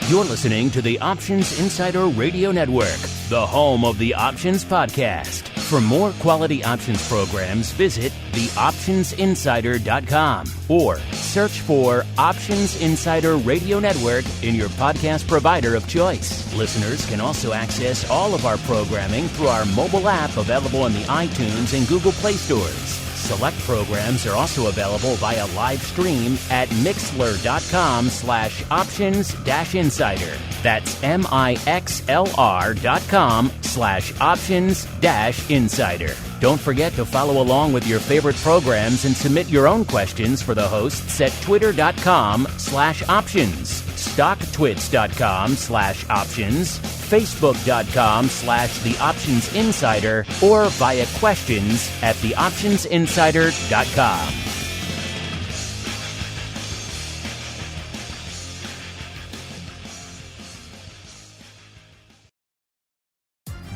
You're listening to the Options Insider Radio Network, the home of the Options Podcast. For more quality options programs, visit theoptionsinsider.com or search for Options Insider Radio Network in your podcast provider of choice. Listeners can also access all of our programming through our mobile app available in the iTunes and Google Play stores. Select programs are also available via live stream at mixlr.com/options-insider. That's mixlr.com/options-insider. Don't forget to follow along with your favorite programs and submit your own questions for the hosts at twitter.com/options, stocktwits.com/options, facebook.com/theoptionsinsider, or via questions at theoptionsinsider.com.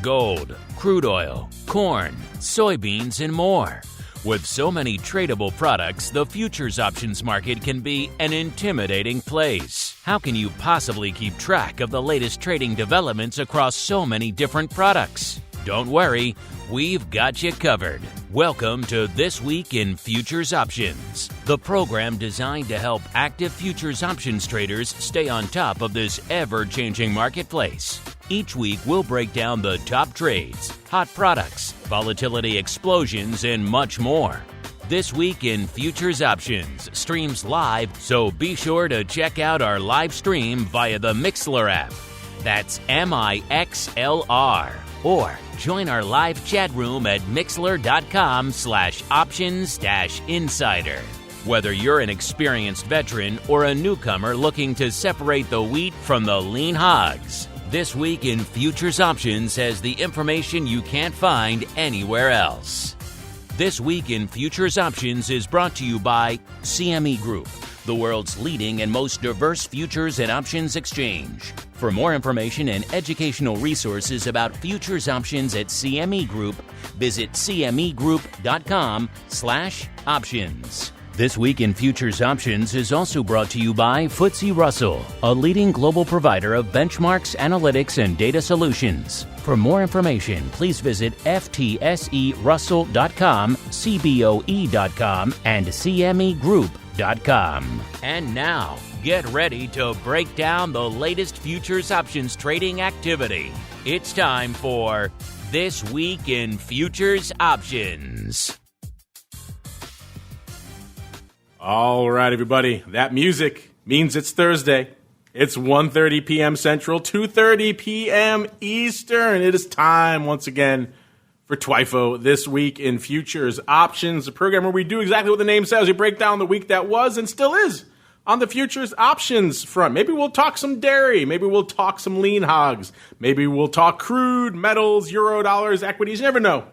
Gold, crude oil, corn, soybeans, and more. With so many tradable products, the futures options market can be an intimidating place. How can you possibly keep track of the latest trading developments across so many different products? Don't worry, we've got you covered. Welcome to This Week in Futures Options, the program designed to help active futures options traders stay on top of this ever-changing marketplace. Each week, we'll break down the top trades, hot products, volatility explosions, and much more. This Week in Futures Options streams live, so be sure to check out our live stream via the Mixlr app. That's MIXLR. Or join our live chat room at mixlr.com/options-insider. Whether you're an experienced veteran or a newcomer looking to separate the wheat from the lean hogs, This Week in Futures Options has the information you can't find anywhere else. This Week in Futures Options is brought to you by CME Group, the world's leading and most diverse futures and options exchange. For more information and educational resources about futures options at CME Group, visit cmegroup.com/options. This Week in Futures Options is also brought to you by FTSE Russell, a leading global provider of benchmarks, analytics, and data solutions. For more information, please visit ftserussell.com, cboe.com, and cmegroup.com. And now, get ready to break down the latest futures options trading activity. It's time for This Week in Futures Options. All right, everybody. That music means it's Thursday. It's 1:30 p.m. Central, 2:30 p.m. Eastern. It is time, once again, for TWIFO, This Week in Futures Options, a program where we do exactly what the name says. We break down the week that was and still is on the futures options front. Maybe we'll talk some dairy. Maybe we'll talk some lean hogs. Maybe we'll talk crude, metals, euro, dollars, equities. You never know.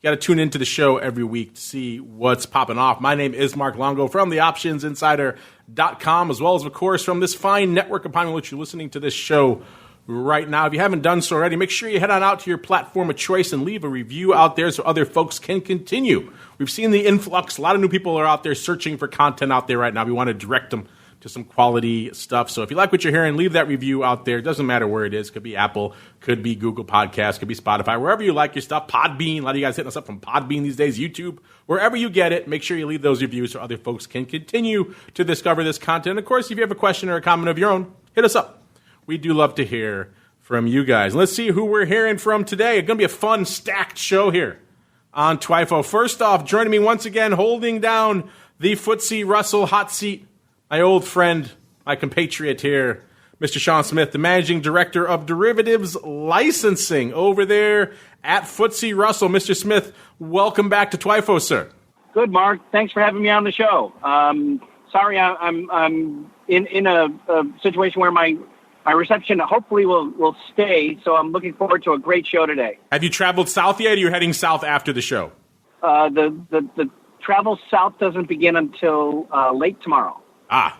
You got to tune into the show every week to see what's popping off. My name is Mark Longo from theoptionsinsider.com, as well as, of course, from this fine network upon which you're listening to this show right now. If you haven't done so already, make sure you head on out to your platform of choice and leave a review out there so other folks can continue. We've seen the influx. A lot of new people are out there searching for content out there right now. We want to direct them to some quality stuff. So if you like what you're hearing, leave that review out there. It doesn't matter where it is. Could be Apple, could be Google Podcasts, could be Spotify, wherever you like your stuff. Podbean, a lot of you guys hitting us up from Podbean these days, YouTube, wherever you get it. Make sure you leave those reviews so other folks can continue to discover this content. And of course, if you have a question or a comment of your own, hit us up. We do love to hear from you guys. Let's see who we're hearing from today. It's going to be a fun, stacked show here on TWIFO. First off, joining me once again, holding down the FTSE Russell hot seat, my old friend, my compatriot here, Mr. Sean Smith, the Managing Director of Derivatives Licensing over there at FTSE Russell. Mr. Smith, welcome back to TWIFO, sir. Good, Mark. Thanks for having me on the show. Sorry, I'm in a situation where my reception hopefully will stay, so I'm looking forward to a great show today. Have you traveled south yet, or are you heading south after the show? The travel south doesn't begin until late tomorrow.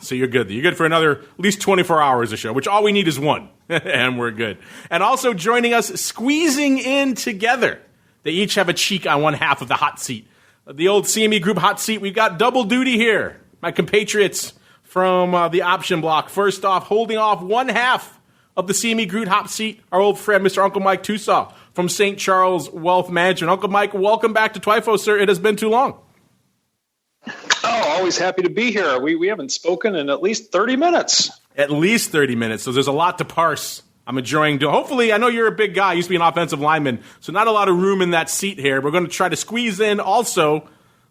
So you're good. You're good for another at least 24 hours of show, which all we need is one, and we're good. And also joining us, squeezing in together. They each have a cheek on one half of the hot seat. The old CME Group hot seat. We've got double duty here. My compatriots from the option block. First off, holding off one half of the CME Crude hot seat, our old friend, Mr. Uncle Mike TOSAW from St. Charles Wealth Management. Uncle Mike, welcome back to TWIFO, sir. It has been too long. Oh, always happy to be here. We haven't spoken in at least 30 minutes. At least 30 minutes, so there's a lot to parse. I'm enjoying doing. Hopefully, I know you're a big guy. You used to be an offensive lineman, so not a lot of room in that seat here. We're going to try to squeeze in also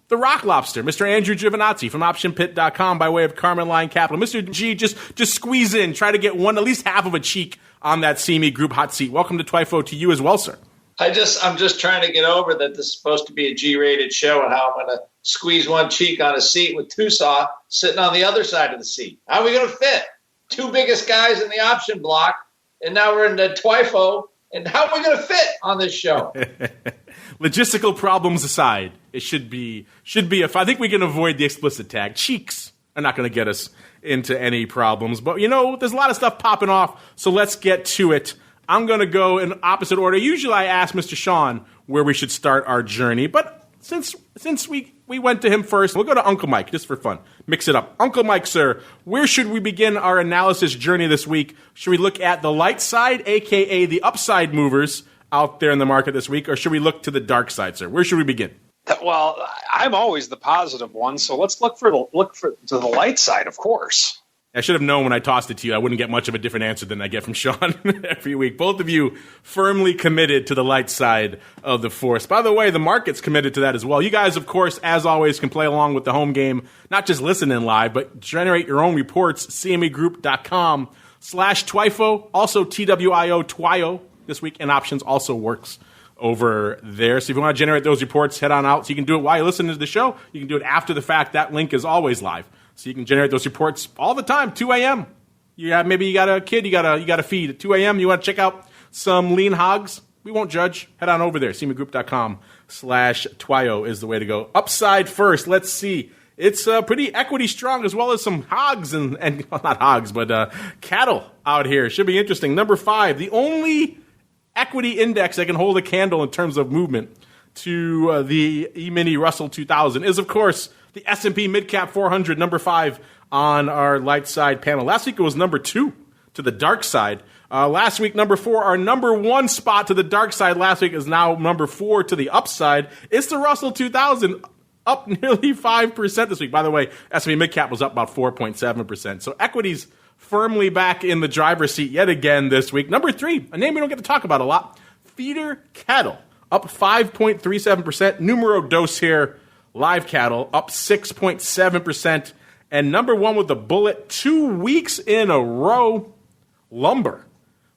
the Rock Lobster, Mr. Andrew GIOVINAZZI from OptionPit.com by way of Carmen Line Capital. Mr. G, just squeeze in. Try to get at least half of a cheek on that CME Group hot seat. Welcome to TWIFO to you as well, sir. I'm just trying to get over that this is supposed to be a G-rated show and how I'm going to squeeze one cheek on a seat with TOSAW sitting on the other side of the seat. How are we going to fit? Two biggest guys in the option block, and now we're in the TWIFO, and how are we going to fit on this show? Logistical problems aside, it should be I think we can avoid the explicit tag. Cheeks are not going to get us into any problems. But, there's a lot of stuff popping off, so let's get to it. I'm going to go in opposite order. Usually I ask Mr. Sean where we should start our journey, but since we went to him first, we'll go to Uncle Mike just for fun. Mix it up. Uncle Mike, sir, where should we begin our analysis journey this week? Should we look at the light side, a.k.a. the upside movers out there in the market this week, or should we look to the dark side, sir? Where should we begin? Well, I'm always the positive one, so let's look to the light side, of course. I should have known when I tossed it to you, I wouldn't get much of a different answer than I get from Sean every week. Both of you firmly committed to the light side of the force. By the way, the market's committed to that as well. You guys, of course, as always, can play along with the home game, not just listen in live, but generate your own reports, cmegroup.com/TWIFO. Also, TWIO this week, and options also works over there. So if you want to generate those reports, head on out. So you can do it while you're listening to the show. You can do it after the fact. That link is always live. So you can generate those reports all the time, 2 a.m. Maybe you got a kid, you got a feed at 2 a.m. You want to check out some lean hogs? We won't judge. Head on over there. cmegroup.com/TWIO is the way to go. Upside first. Let's see. It's pretty equity strong, as well as some hogs and well, not hogs, but cattle out here. Should be interesting. Number 5, the only equity index that can hold a candle in terms of movement to the E-mini Russell 2000 is, of course, the S&P Midcap 400, number 5 on our light side panel. Last week it was number 2 to the dark side. Last week, number 4, our number 1 spot to the dark side last week is now number 4 to the upside. It's the Russell 2000, up nearly 5% this week. By the way, S&P Midcap was up about 4.7%. So equities firmly back in the driver's seat yet again this week. Number 3, a name we don't get to talk about a lot, feeder cattle, up 5.37%. Numero dos here. Live cattle up 6.7%. And number 1 with the bullet 2 weeks in a row, lumber.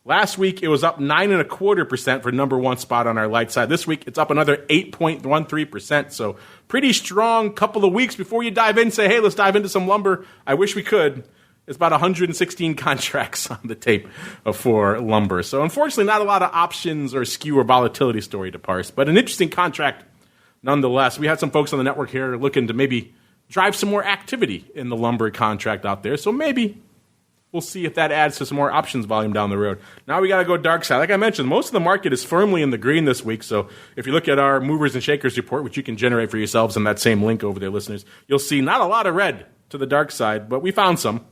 Last week it was up 9.25% for number 1 spot on our light side. This week it's up another 8.13%. So pretty strong couple of weeks before you dive in. Say, hey, let's dive into some lumber. I wish we could. It's about 116 contracts on the tape for lumber. So unfortunately not a lot of options or skew or volatility story to parse, but an interesting contract nonetheless. We had some folks on the network here looking to maybe drive some more activity in the lumber contract out there. So maybe we'll see if that adds to some more options volume down the road. Now we got to go dark side. Like I mentioned, most of the market is firmly in the green this week. So if you look at our movers and shakers report, which you can generate for yourselves on that same link over there, listeners, you'll see not a lot of red to the dark side, but we found some.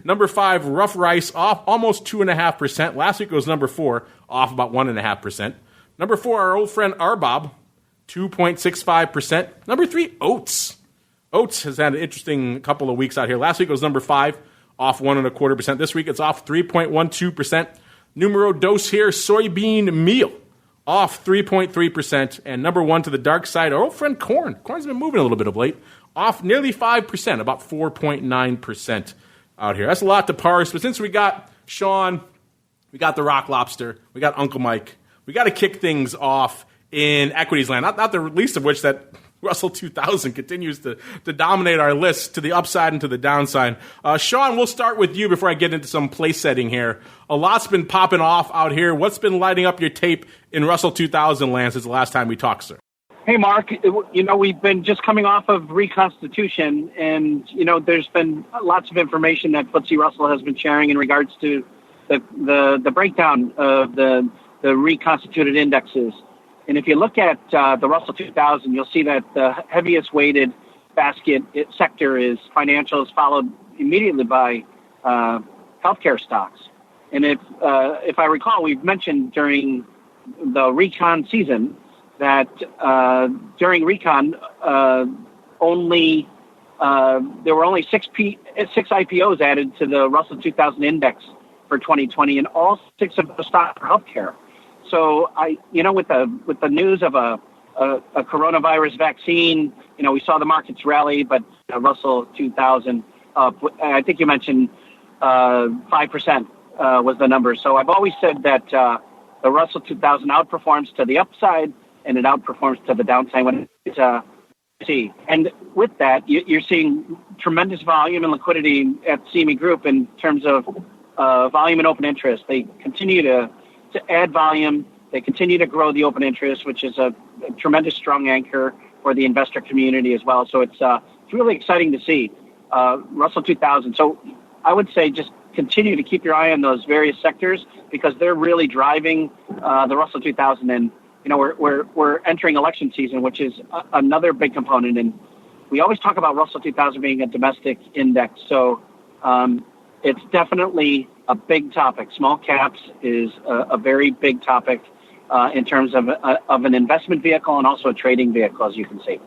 Number 5, rough rice, off almost 2.5%. Last week it was number 4, off about 1.5%. Number 4, our old friend Arbob, 2.65%. Number 3, oats. Oats has had an interesting couple of weeks out here. Last week it was number 5, off 1.25%. This week it's off 3.12%. Numero dos here, soybean meal, off 3.3%. And number 1 to the dark side, our old friend corn. Corn's been moving a little bit of late, off nearly 5%, about 4.9% out here. That's a lot to parse, but since we got Sean, we got the Rock Lobster, we got Uncle Mike, we got to kick things off in equities land, not the least of which that Russell 2000 continues to dominate our list to the upside and to the downside. Sean, we'll start with you before I get into some place setting here. A lot's been popping off out here. What's been lighting up your tape in Russell 2000 land since the last time we talked, sir? Hey, Mark, we've been just coming off of reconstitution, and, there's been lots of information that FTSE Russell has been sharing in regards to the breakdown of the reconstituted indexes. And if you look at the Russell 2000, you'll see that the heaviest weighted basket sector is financials, followed immediately by healthcare stocks. And if I recall, we've mentioned during the recon season that during recon only there were only six IPOs added to the Russell 2000 index for 2020, and all 6 of the stocks are healthcare. So with the news of a coronavirus vaccine, we saw the markets rally, but Russell 2000 I think you mentioned 5% was the number. So I've always said that the Russell 2000 outperforms to the upside and it outperforms to the downside when it's and with that, you're seeing tremendous volume and liquidity at CME Group in terms of volume and open interest. They continue to add volume. They continue to grow the open interest, which is a tremendous strong anchor for the investor community as well. So it's really exciting to see Russell 2000. So I would say just continue to keep your eye on those various sectors because they're really driving the Russell 2000. And we're entering election season, which is another big component. And we always talk about Russell 2000 being a domestic index. So it's definitely a big topic. Small caps is a very big topic in terms of an investment vehicle and also a trading vehicle, as you can see.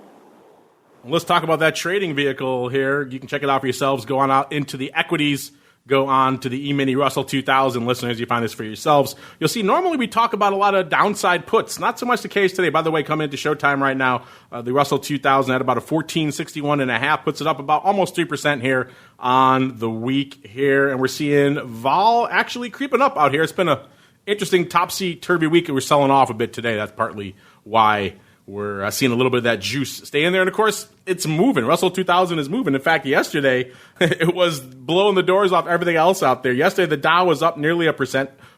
Let's talk about that trading vehicle here. You can check it out for yourselves. Go on out into the equities. Go on to the E-mini Russell 2000. Listeners, you find this for yourselves. You'll see normally we talk about a lot of downside puts. Not so much the case today. By the way, coming into showtime right now, the Russell 2000 at about a 1461.5, puts it up about almost 3% here on the week here. And we're seeing vol actually creeping up out here. It's been a interesting topsy-turvy week. We're selling off a bit today. That's partly why we're seeing a little bit of that juice stay in there. And, of course, it's moving. Russell 2000 is moving. In fact, yesterday, it was blowing the doors off everything else out there. Yesterday, the Dow was up nearly 1%,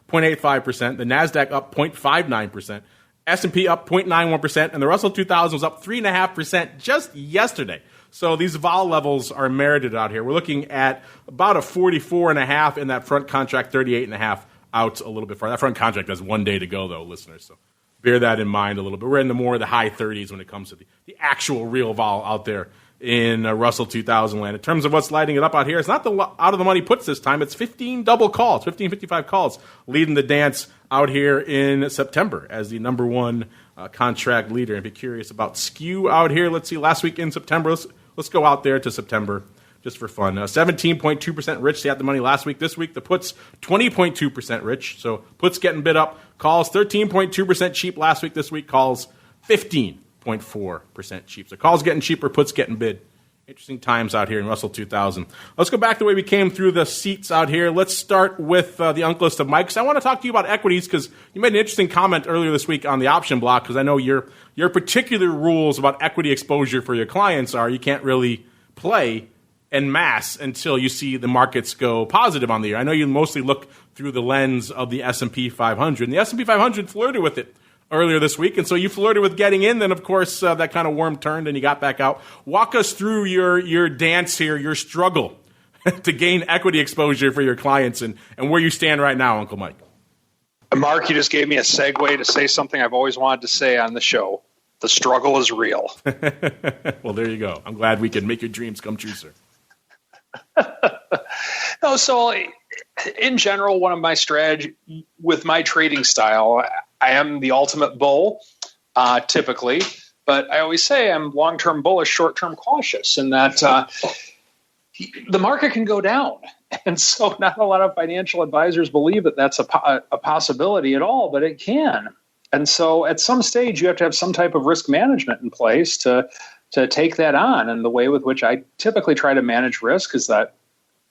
0.85%. The NASDAQ up 0.59%. S&P up 0.91%. And the Russell 2000 was up 3.5% just yesterday. So these vol levels are merited out here. We're looking at about a 44.5 in that front contract, 38.5 out a little bit far. That front contract has 1 day to go, though, listeners. So bear that in mind a little bit. We're in the high 30s when it comes to the actual real vol out there in Russell 2000 land. In terms of what's lighting it up out here, it's not the out-of-the-money puts this time. It's 15 double calls, 1555 calls leading the dance out here in September as the number one contract leader. And be curious about skew out here. Let's see, last week in September, let's go out there to September just for fun. 17.2% rich, they had the money last week. This week, the puts, 20.2% rich. So puts getting bid up. Calls, 13.2% cheap last week. This week, calls, 15.4% cheap. So calls getting cheaper, puts getting bid. Interesting times out here in Russell 2000. Let's go back the way we came through the seats out here. Let's start with the Uncle List of Mike's. I want to talk to you about equities because you made an interesting comment earlier this week on the option block because I know your particular rules about equity exposure for your clients are you can't really play en masse until you see the markets go positive on the year. I know you mostly look through the lens of the S&P 500. And the S&P 500 flirted with it earlier this week. And so you flirted with getting in. Then, of course, that kind of worm turned and you got back out. Walk us through your dance here, your struggle to gain equity exposure for your clients and where you stand right now, Uncle Mike. Mark, you just gave me a segue to say something I've always wanted to say on the show. The struggle is real. Well, there you go. I'm glad we can make your dreams come true, sir. No, so in general, one of my strategy with my trading style, I am the ultimate bull, typically, but I always say I'm long-term bullish, short-term cautious, and that the market can go down. And so not a lot of financial advisors believe that that's a possibility at all, but it can. And so at some stage, you have to have some type of risk management in place to take that on. And the way with which I typically try to manage risk is that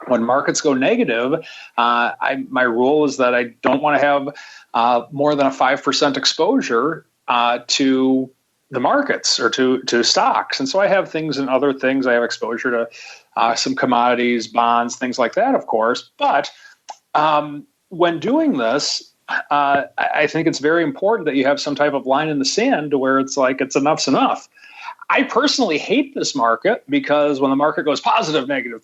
when markets go negative, my rule is that I don't want to have more than a 5% exposure to the markets or to stocks. And so I have things and other things. I have exposure to some commodities, bonds, things like that, of course. But when doing this, I think it's very important that you have some type of line in the sand to where it's like it's enough's enough. I personally hate this market because when the market goes positive, negative,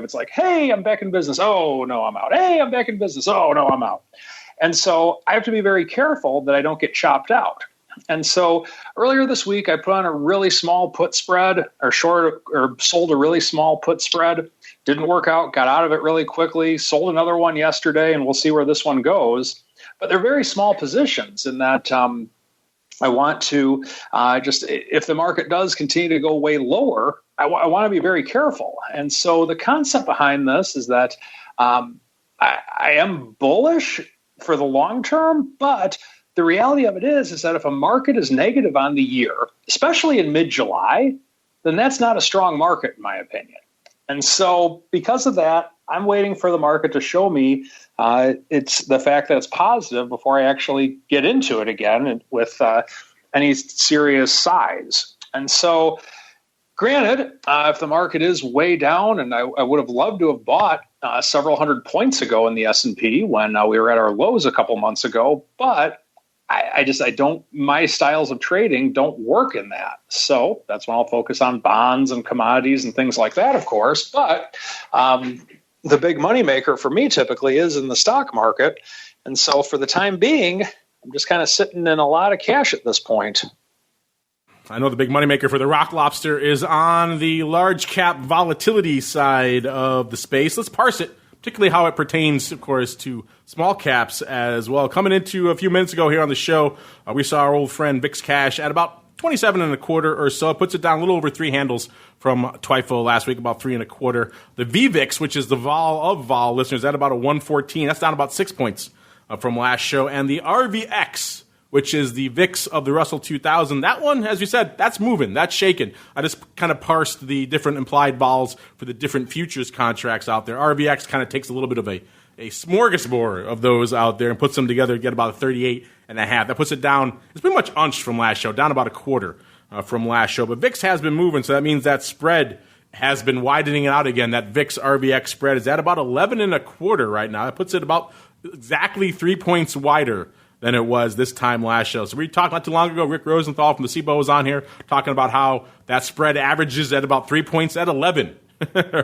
it's like, hey, I'm back in business. Oh, no, I'm out. Hey, I'm back in business. Oh, no, I'm out. And so I have to be very careful that I don't get chopped out. And so earlier this week, I put on a really small put spread or sold a really small put spread. Didn't work out, got out of it really quickly, sold another one yesterday, and we'll see where this one goes. But they're very small positions in that I want to if the market does continue to go way lower, I want to be very careful. And so the concept behind this is that I am bullish for the long term, but the reality of it is that if a market is negative on the year, especially in mid-July, then that's not a strong market, in my opinion. And so because of that, I'm waiting for the market to show me it's the fact that it's positive before I actually get into it again with any serious size. And so granted, if the market is way down, and I would have loved to have bought several hundred points ago in the S&P when we were at our lows a couple months ago, but I don't, my styles of trading don't work in that. So that's when I'll focus on bonds and commodities and things like that, of course. But the big moneymaker for me typically is in the stock market. And so for the time being, I'm just kind of sitting in a lot of cash at this point. I know the big moneymaker for the Rock Lobster is on the large cap volatility side of the space. Let's parse it, particularly how it pertains, of course, to small caps as well. Coming into a few minutes ago here on the show, we saw our old friend VIX Cash at about 27 and a quarter or so. It puts it down a little over 3 handles from TWIFO last week, about 3 and a quarter. The VVIX, which is the vol of vol listeners, at about a 114. That's down about 6 points from last show. And the RVX, which is the VIX of the Russell 2000. That one, as you said, that's moving, that's shaking. I just kind of parsed the different implied vols for the different futures contracts out there. RVX kind of takes a little bit of a smorgasbord of those out there and puts them together to get about a 38 and a half. That puts it down, it's pretty much unched from last show, down about a quarter from last show. But VIX has been moving, so that means that spread has been widening out again. That VIX RVX spread is at about 11 and a quarter right now. That puts it about exactly 3 points wider than it was this time last show. So we talked not too long ago, Rick Rosenthal from the CBO was on here talking about how that spread averages at about 3 points at 11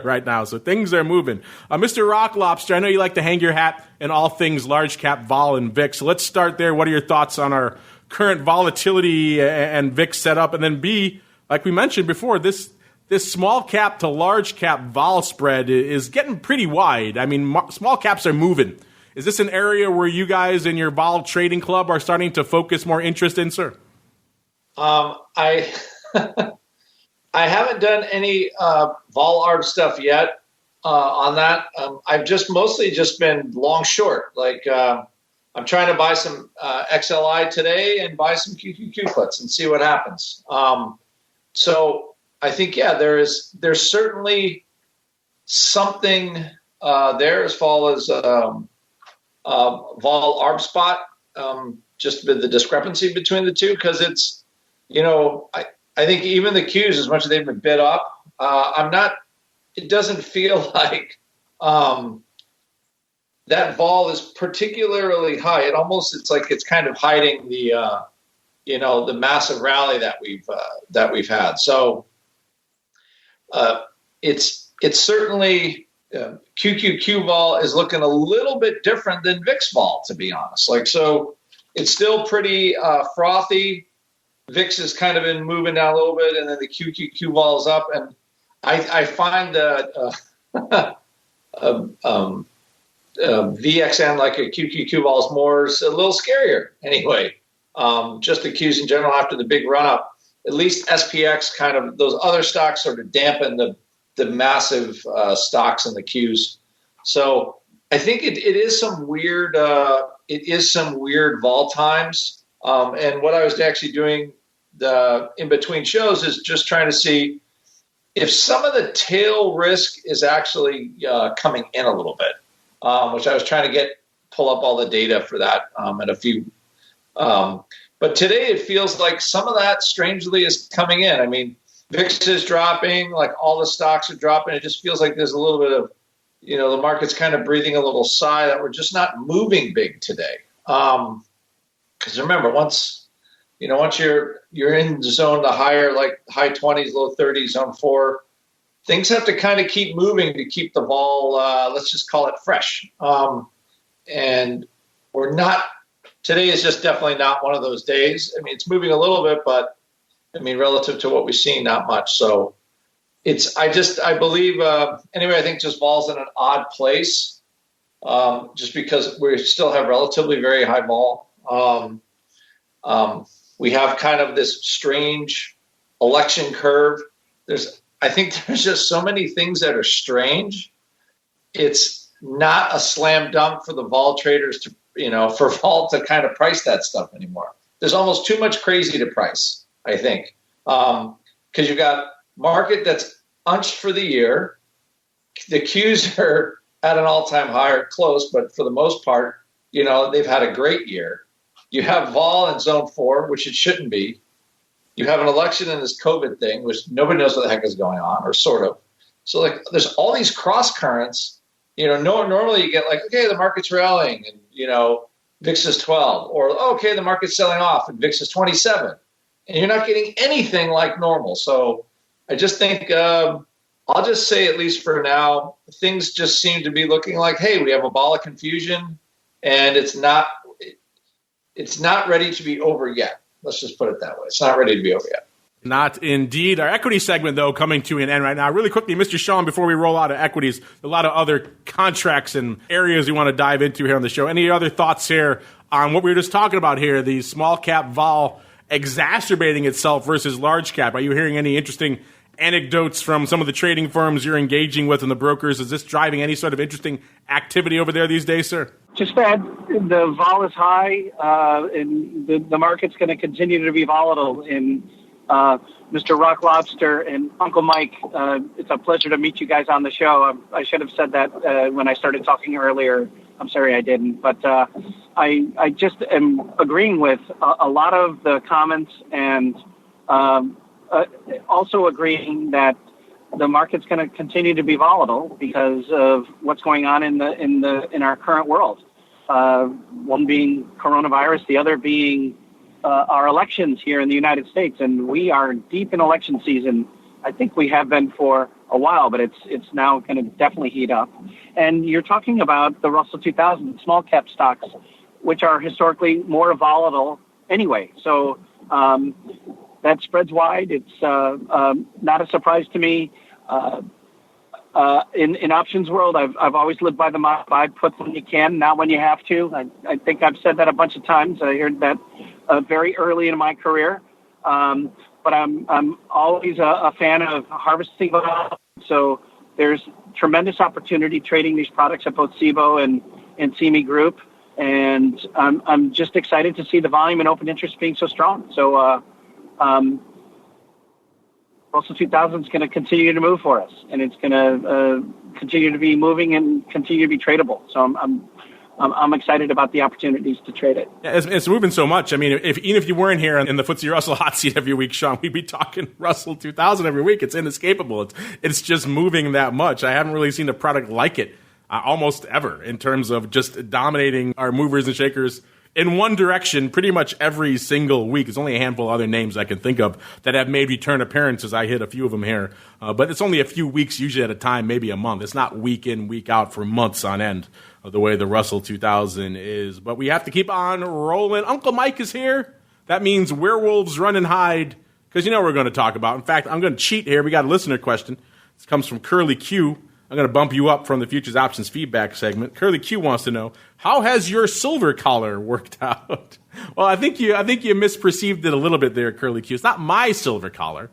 right now. So things are moving. Mr. Rock Lobster, I know you like to hang your hat in all things large cap vol and VIX. So let's start there. What are your thoughts on our current volatility and VIX setup? And then B, like we mentioned before, this small cap to large cap vol spread is getting pretty wide. I mean, small caps are moving. Is this an area where you guys in your vol trading club are starting to focus more interest in, sir? I haven't done any vol arb stuff yet on that. I've mostly been long short. Like I'm trying to buy some XLI today and buy some QQQ puts and see what happens. So I think there's certainly something there as far as vol arb spot, just with the discrepancy between the two, because it's, I think even the Qs, as much as they've been bid up, it doesn't feel like that vol is particularly high. It's like it's kind of hiding the, the massive rally that we've had. So it's certainly, QQQ vol is looking a little bit different than VIX vol, to be honest. So it's still pretty frothy. VIX has kind of been moving down a little bit, and then the QQQ vol is up. And I find that VXN, like a QQQ vol, is a little scarier anyway. Just the Qs in general after the big run up. At least SPX kind of, those other stocks sort of dampen the massive stocks in the Qs. So I think it is some weird vol times. And what I was actually doing in between shows is just trying to see if some of the tail risk is actually coming in a little bit, which I was trying to pull up all the data for that and a few. But today it feels like some of that strangely is coming in. I mean, VIX is dropping, like all the stocks are dropping. It just feels like there's a little bit of, the market's kind of breathing a little sigh that we're just not moving big today. Because remember, once you're in the zone, the higher, like high 20s, low 30s, zone 4, things have to kind of keep moving to keep the vol, let's just call it fresh. And we're not today is just definitely not one of those days. I mean, it's moving a little bit, but I mean, relative to what we've seen, not much. So I believe, anyway, I think just vol's in an odd place, just because we still have relatively very high vol. We have kind of this strange election curve. I think there's just so many things that are strange. It's not a slam dunk for the vol traders to, for vol to kind of price that stuff anymore. There's almost too much crazy to price, I think. Because you've got market that's unched for the year. The Qs are at an all-time high or close, but for the most part, they've had a great year. You have vol in zone 4, which it shouldn't be. You have an election in this COVID thing, which nobody knows what the heck is going on, or sort of. So, there's all these cross currents. Normally you get okay, the market's rallying, and VIX is 12, or okay, the market's selling off, and VIX is 27, and you're not getting anything like normal. So, I just think I'll just say, at least for now, things just seem to be looking like, hey, we have a ball of confusion, and it's not ready to be over yet. Let's just put it that way. It's not ready to be over yet. Not indeed. Our equity segment, though, coming to an end right now. Really quickly, Mr. Sean, before we roll out of equities, a lot of other contracts and areas we want to dive into here on the show. Any other thoughts here on what we were just talking about here, the small cap vol exacerbating itself versus large cap? Are you hearing any interesting anecdotes from some of the trading firms you're engaging with and the brokers? Is this driving any sort of interesting activity over there these days, sir? Just that the vol is high, and the market's going to continue to be volatile. And Mr. Rock Lobster and Uncle Mike, it's a pleasure to meet you guys on the show. I should have said that when I started talking earlier. I'm sorry I didn't. But I just am agreeing with a lot of the comments, and also agreeing that the market's going to continue to be volatile because of what's going on in our current world. One being coronavirus, the other being our elections here in the United States, and we are deep in election season. I think we have been for a while, but it's now going to definitely heat up. And you're talking about the Russell 2000 small cap stocks, which are historically more volatile anyway. So that spreads wide. It's not a surprise to me. In options world, I've always lived by the motto, buy puts when you can, not when you have to. I think I've said that a bunch of times. I heard that very early in my career. But I'm always a fan of harvesting vol. So there's tremendous opportunity trading these products at both SIBO and CME Group. And I'm just excited to see the volume and open interest being so strong. So Russell 2000 is going to continue to move for us, and it's going to continue to be moving and continue to be tradable. So I'm excited about the opportunities to trade it. Yeah, it's moving so much. I mean, even if you weren't here in the FTSE Russell hot seat every week, Sean, we'd be talking Russell 2000 every week. It's inescapable. It's just moving that much. I haven't really seen a product like it almost ever in terms of just dominating our movers and shakers in one direction pretty much every single week. There's only a handful of other names I can think of that have made return appearances. I hit a few of them here. But it's only a few weeks usually at a time, maybe a month. It's not week in, week out for months on end the way the Russell 2000 is. But we have to keep on rolling. Uncle Mike is here. That means werewolves run and hide, because you know what we're going to talk about. In fact, I'm going to cheat here. We got a listener question. This comes from Curly Q. I'm going to bump you up from the Futures Options feedback segment. Curly Q wants to know, how has your silver collar worked out? Well, I think you misperceived it a little bit there, Curly Q. It's not my silver collar.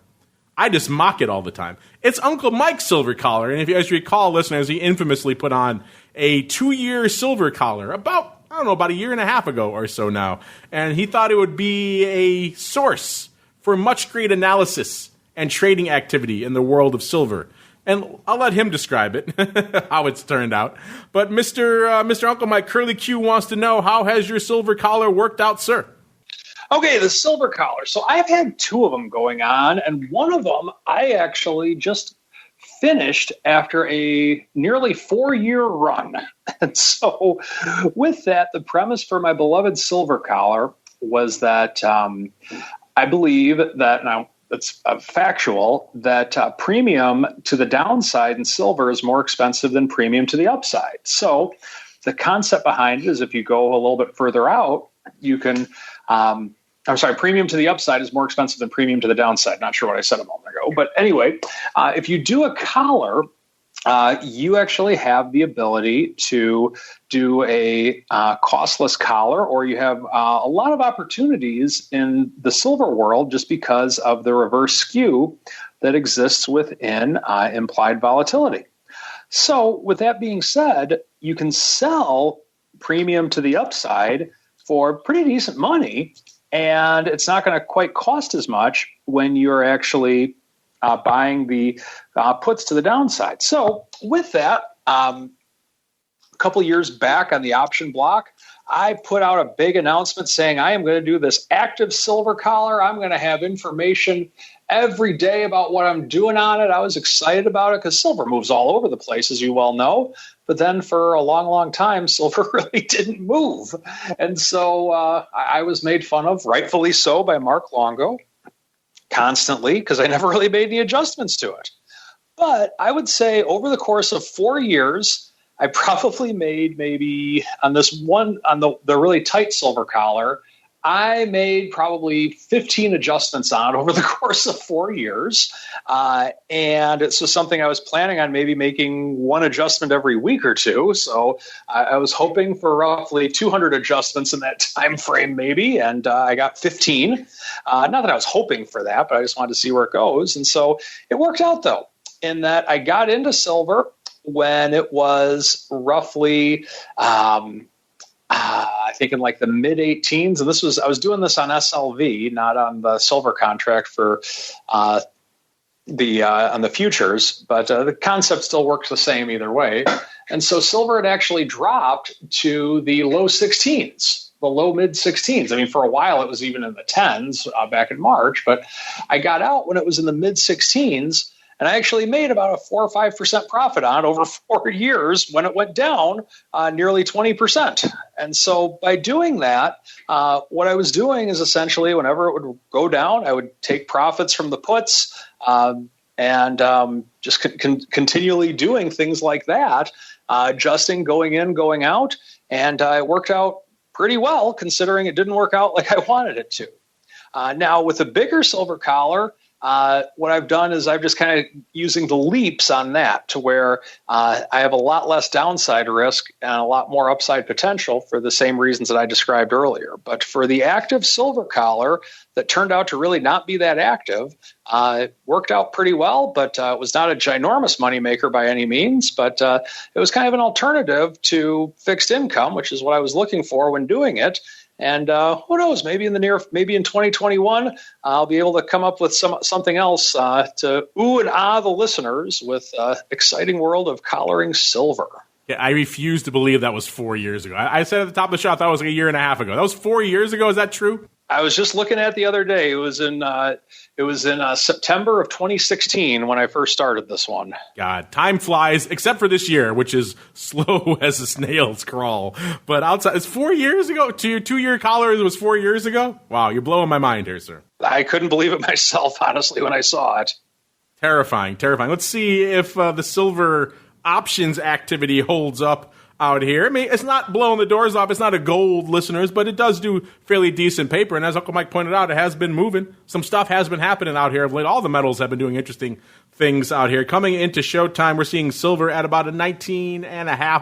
I just mock it all the time. It's Uncle Mike's silver collar. And as you recall, listeners, he infamously put on a 2-year silver collar about a year and a half ago or so now. And he thought it would be a source for much great analysis and trading activity in the world of silver. And I'll let him describe it, how it's turned out. But Mr. Uncle Mike, Curly Q wants to know, how has your silver collar worked out, sir? Okay, the silver collar. So I've had 2 of them going on, and one of them I actually just finished after a nearly 4-year run. And so with that, the premise for my beloved silver collar was that I believe that now, it's factual that premium to the downside in silver is more expensive than premium to the upside. So the concept behind it is if you go a little bit further out, you can, premium to the upside is more expensive than premium to the downside. Not sure what I said a moment ago. But anyway, if you do a collar, you actually have the ability to do a costless collar, or you have a lot of opportunities in the silver world just because of the reverse skew that exists within implied volatility. So with that being said, you can sell premium to the upside for pretty decent money, and it's not going to quite cost as much when you're actually buying the puts to the downside. So with that, a couple years back on the option block, I put out a big announcement saying I am going to do this active silver collar. I'm going to have information every day about what I'm doing on it. I was excited about it because silver moves all over the place, as you well know. But then for a long, long time, silver really didn't move. And so I was made fun of, rightfully so, by Mark Longo constantly because I never really made any adjustments to it. But I would say over the course of 4 years, I probably made maybe on this one, on the really tight silver collar, I made probably 15 adjustments on it over the course of 4 years. And it's just something I was planning on maybe making one adjustment every week or two. So I was hoping for roughly 200 adjustments in that time frame maybe. And I got 15. Not that I was hoping for that, but I just wanted to see where it goes. And so it worked out, though, in that I got into silver when it was roughly, I think in like the mid 18s, and I was doing this on SLV, not on the silver contract for on the futures, but the concept still works the same either way. And so silver had actually dropped to the low 16s, the low mid 16s. I mean, for a while it was even in the 10s back in March, but I got out when it was in the mid 16s. And I actually made about a 4 or 5% profit on it over 4 years when it went down nearly 20%. And so by doing that, what I was doing is essentially whenever it would go down, I would take profits from the puts and just continually doing things like that, adjusting, going in, going out. And it worked out pretty well considering it didn't work out like I wanted it to. Now with a bigger silver collar, what I've done is I've just kind of using the leaps on that to where I have a lot less downside risk and a lot more upside potential for the same reasons that I described earlier. But for the active silver collar that turned out to really not be that active, it worked out pretty well, but it was not a ginormous moneymaker by any means. But it was kind of an alternative to fixed income, which is what I was looking for when doing it. And who knows, maybe in 2021, I'll be able to come up with something else to ooh and ah the listeners with exciting world of collaring silver. Yeah, I refuse to believe that was 4 years ago. I said at the top of the show, I thought it was like a year and a half ago. That was 4 years ago. Is that true? I was just looking at it the other day. It was in September of 2016 when I first started this one. God, time flies, except for this year, which is slow as a snail's crawl. But outside, it's 4 years ago. Your 2 year collar was 4 years ago. Wow, you're blowing my mind here, sir. I couldn't believe it myself, honestly, when I saw it. Terrifying. Let's see if the silver options activity holds up out here. I mean, it's not blowing the doors off. It's not a gold, listeners, but it does do fairly decent paper. And as Uncle Mike pointed out, it has been moving. Some stuff has been happening out here of late. All the metals have been doing interesting things out here. Coming into showtime, we're seeing silver at about a 19.5,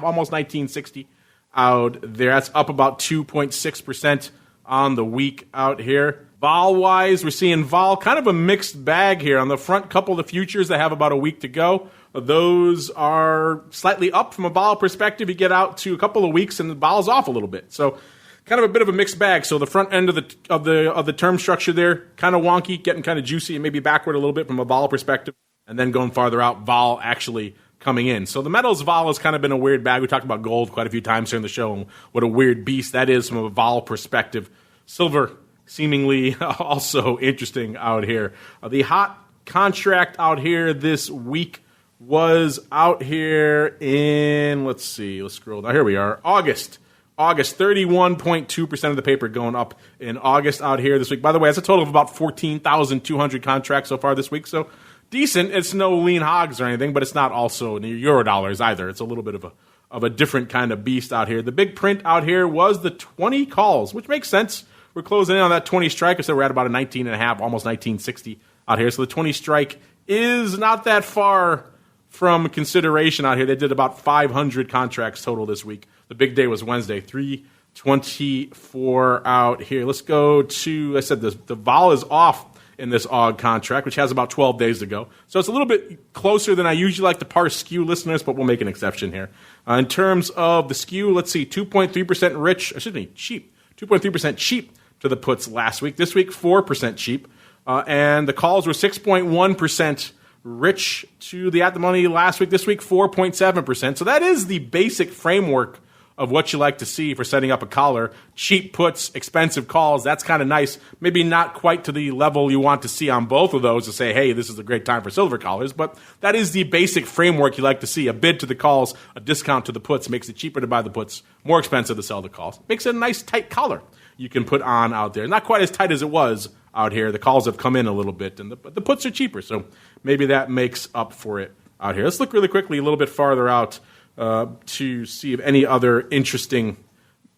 almost 1960 out there. That's up about 2.6% on the week out here. Vol-wise, we're seeing vol kind of a mixed bag here. On the front couple of the futures that have about a week to go, those are slightly up from a vol perspective. You get out to a couple of weeks and the vol's off a little bit. So kind of a bit of a mixed bag. So the front end of the term structure there, kind of wonky, getting kind of juicy and maybe backward a little bit from a vol perspective. And then going farther out, vol actually coming in. So the metals vol has kind of been a weird bag. We talked about gold quite a few times here in the show and what a weird beast that is from a vol perspective. Silver seemingly also interesting out here. The hot contract out here this week was out here in, let's scroll down. Here we are, August. 31.2% of the paper going up in August out here this week. By the way, that's a total of about 14,200 contracts so far this week. So decent. It's no lean hogs or anything, but it's not also near Eurodollars either. It's a little bit of of a different kind of beast out here. The big print out here was the 20 calls, which makes sense. We're closing in on that 20 strike. I said we're at about a 19.5, almost 1960 out here. So the 20 strike is not that far from consideration out here. They did about 500 contracts total this week. The big day was Wednesday, 324 out here. Let's go to, I said the vol is off in this AUG contract, which has about 12 days to go. So it's a little bit closer than I usually like to parse skew, listeners, but we'll make an exception here. In terms of the skew, let's see, 2.3% cheap. 2.3% cheap to the puts last week. This week, 4% cheap. And the calls were 6.1% rich to the at-the-money last week. This week, 4.7%. So that is the basic framework of what you like to see for setting up a collar. Cheap puts, expensive calls, that's kind of nice. Maybe not quite to the level you want to see on both of those to say, hey, this is a great time for silver collars, but that is the basic framework you like to see. A bid to the calls, a discount to the puts makes it cheaper to buy the puts, more expensive to sell the calls. Makes it a nice tight collar you can put on out there. Not quite as tight as it was out here. The calls have come in a little bit, and the puts are cheaper, so maybe that makes up for it out here. Let's look really quickly a little bit farther out to see if any other interesting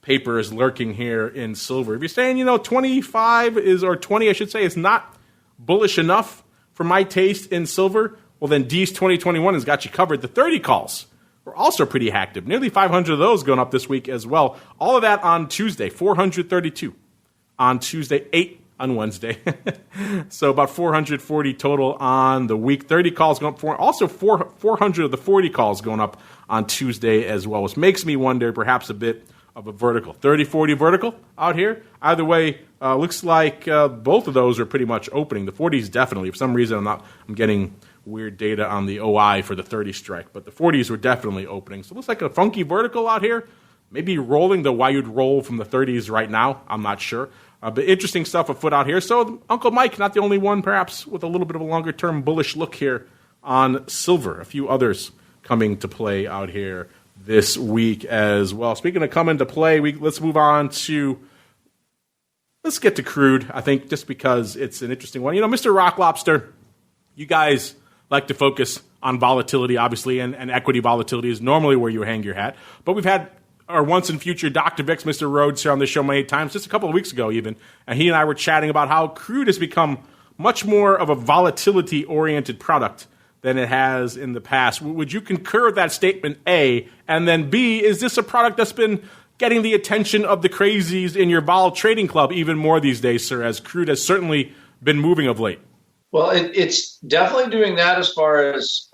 paper is lurking here in silver. If you're saying, 25 or 20, I should say, is not bullish enough for my taste in silver, well, then D's 2021 has got you covered. The 30 calls were also pretty active. Nearly 500 of those going up this week as well. All of that on Tuesday, 432 on Tuesday, 8 on Wednesday. So about 440 total on the week. 30 calls going up. Also 400 of the 40 calls going up on Tuesday as well, which makes me wonder perhaps a bit of a vertical. 30-40 vertical out here. Either way, looks like both of those are pretty much opening. The 40s definitely. For some reason, I'm getting weird data on the OI for the 30 strike, but the 40s were definitely opening. So it looks like a funky vertical out here. Maybe rolling the why you'd roll from the 30s right now. I'm not sure. But interesting stuff afoot out here. So Uncle Mike, not the only one, perhaps, with a little bit of a longer-term bullish look here on silver. A few others coming to play out here this week as well. Speaking of coming to play, let's move on to, let's get to crude, I think, just because it's an interesting one. Mr. Rock Lobster, you guys like to focus on volatility, obviously, and equity volatility is normally where you hang your hat. But we've had our once and future Dr. Vix, Mr. Rhodes, here on the show many times, just a couple of weeks ago even, and he and I were chatting about how crude has become much more of a volatility-oriented product than it has in the past. Would you concur with that statement, A? And then B, is this a product that's been getting the attention of the crazies in your vol trading club even more these days, sir, as crude has certainly been moving of late? Well, it's definitely doing that as far as,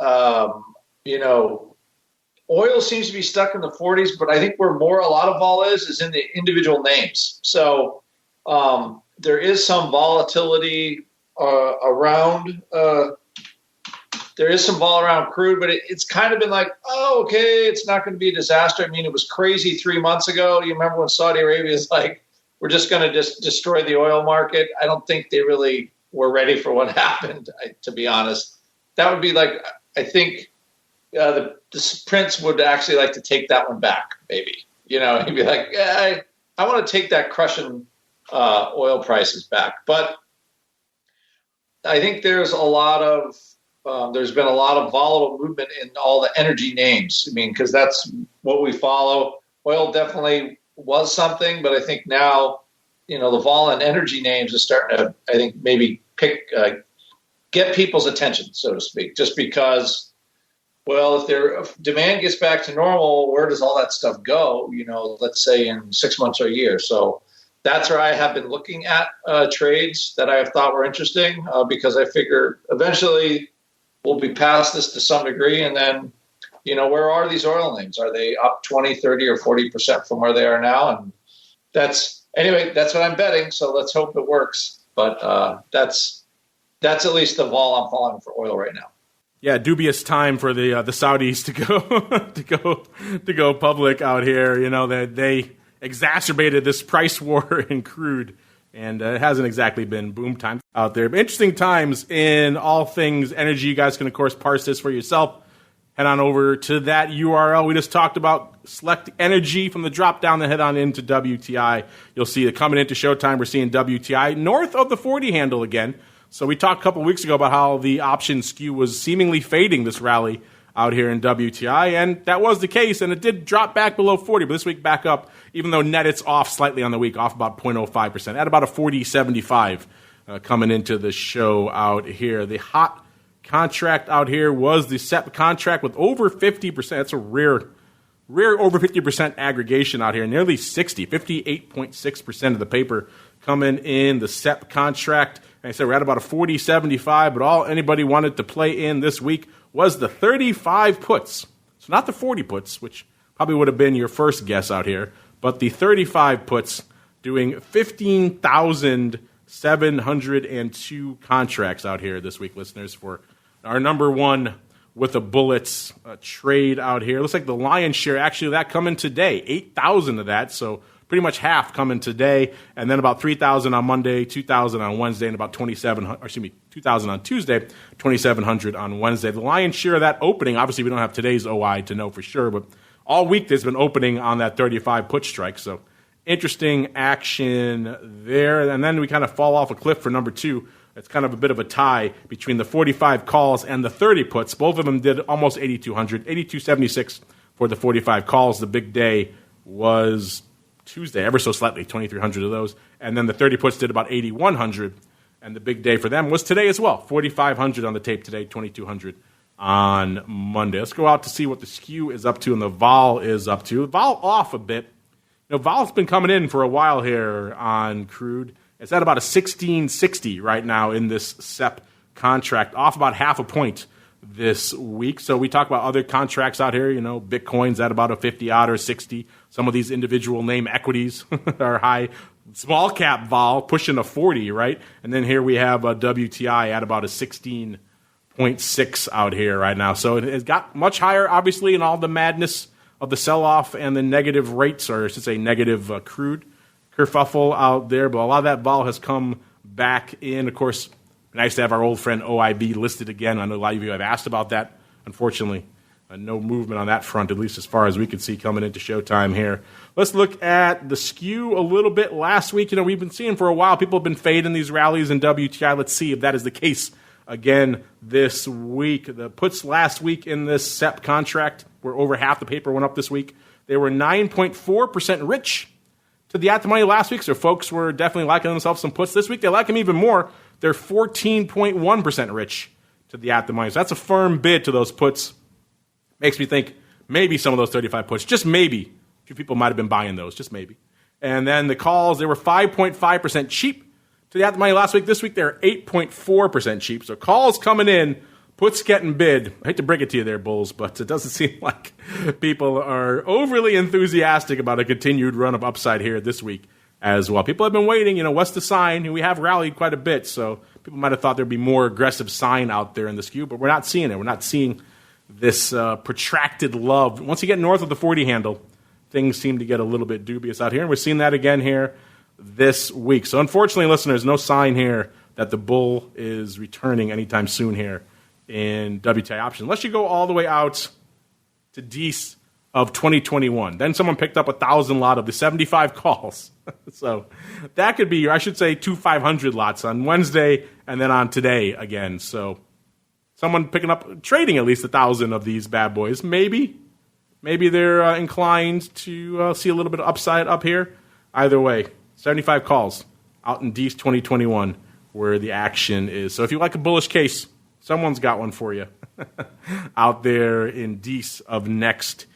oil seems to be stuck in the 40s, but I think where a lot of vol is in the individual names. So there is some volatility around there is some vol around crude, but it's kind of been like, oh, okay, it's not going to be a disaster. I mean, it was crazy 3 months ago. You remember when Saudi Arabia was like, we're just going to just destroy the oil market? I don't think they really were ready for what happened, to be honest. That would be like, I think the Prince would actually like to take that one back, maybe. He'd be like, yeah, I want to take that crushing oil prices back. But I think there's been a lot of volatile movement in all the energy names. I mean, because that's what we follow. Oil definitely was something, but I think now, the vol and energy names are starting to, I think, maybe get people's attention, so to speak, just because, well, if demand gets back to normal, where does all that stuff go? Let's say in 6 months or a year. So that's where I have been looking at trades that I have thought were interesting because I figure eventually we'll be past this to some degree. And then, where are these oil names? Are they up 20, 30, or 40% from where they are now? And that's what I'm betting. So let's hope it works. But that's at least the vol I'm following for oil right now. Yeah, dubious time for the Saudis to go public out here. That they exacerbated this price war in crude, and it hasn't exactly been boom time out there. But interesting times in all things energy. You guys can, of course, parse this for yourself. Head on over to that URL we just talked about. Select energy from the drop down, then head on into WTI. You'll see that coming into showtime, we're seeing WTI north of the 40 handle again. So we talked a couple of weeks ago about how the option skew was seemingly fading this rally out here in WTI, and that was the case, and it did drop back below 40, but this week back up, even though net it's off slightly on the week, off about 0.05%, at about a 40.75 coming into the show out here. The hot contract out here was the SEP contract with over 50%. That's a rare over 50% aggregation out here, nearly 58.6% of the paper coming in the SEP contract. And I said we're at about a 40.75, but all anybody wanted to play in this week was the 35 puts. So not the 40 puts, which probably would have been your first guess out here, but the 35 puts doing 15,702 contracts out here this week, listeners, for our number one with the bullets trade out here. Looks like the lion's share, actually, that coming today, 8,000 of that, so pretty much half coming today, and then about 3,000 on Monday, 2,000 on Wednesday, and about 2,000 on Tuesday, 2,700 on Wednesday. The lion's share of that opening, obviously we don't have today's OI to know for sure, but all week there's been opening on that 35 put strike, so interesting action there. And then we kind of fall off a cliff for number two. It's kind of a bit of a tie between the 45 calls and the 30 puts. Both of them did almost 8,200, 8,276 for the 45 calls. The big day was Tuesday, ever so slightly, 2,300 of those. And then the 30 puts did about 8,100. And the big day for them was today as well, 4,500 on the tape today, 2,200 on Monday. Let's go out to see what the skew is up to and the vol is up to. Vol off a bit. You know, vol's been coming in for a while here on crude. It's at about a 1660 right now in this SEP contract, off about half a point this week. So we talk about other contracts out here. You know, Bitcoin's at about a 50-odd or 60. Some of these individual name equities are high. Small cap vol pushing a 40, right? And then here we have a WTI at about a 16.6 out here right now. So it got much higher, obviously, in all the madness of the sell-off and the negative rates, or I should say negative crude kerfuffle out there, but a lot of that vol has come back in. Of course, nice to have our old friend OIB listed again. I know a lot of you have asked about that. Unfortunately, no movement on that front, at least as far as we can see coming into showtime here. Let's look at the skew a little bit. Last week, you know, we've been seeing for a while people have been fading these rallies in WTI. Let's see if that is the case again this week. The puts last week in this SEP contract were over half the paper went up this week. They were 9.4% rich to the at-the-money last week, so folks were definitely liking themselves some puts. This week, they like them even more. They're 14.1% rich to the at-the-money. So that's a firm bid to those puts. Makes me think maybe some of those 35 puts, just maybe, a few people might have been buying those, just maybe. And then the calls, they were 5.5% cheap to the at-the-money last week. This week, they're 8.4% cheap. So calls coming in, puts getting bid. I hate to break it to you there, Bulls, but it doesn't seem like people are overly enthusiastic about a continued run of upside here this week as well. People have been waiting. You know, what's the sign? We have rallied quite a bit, so people might have thought there'd be more aggressive sign out there in the skew, but we're not seeing it. We're not seeing this protracted love. Once you get north of the 40 handle, things seem to get a little bit dubious out here, and we're seeing that again here this week. So unfortunately, listeners, no sign here that the bull is returning anytime soon here in WTI options, unless you go all the way out to DEES of 2021. Then someone picked up 1,000 lot of the 75 calls. So that could be, or I should say, 2 500 lots on Wednesday and then on today again. So someone picking up, trading at least 1,000 of these bad boys. Maybe they're inclined to see a little bit of upside up here. Either way, 75 calls out in DEES 2021 where the action is. So if you like a bullish case, someone's got one for you out there in DEES of next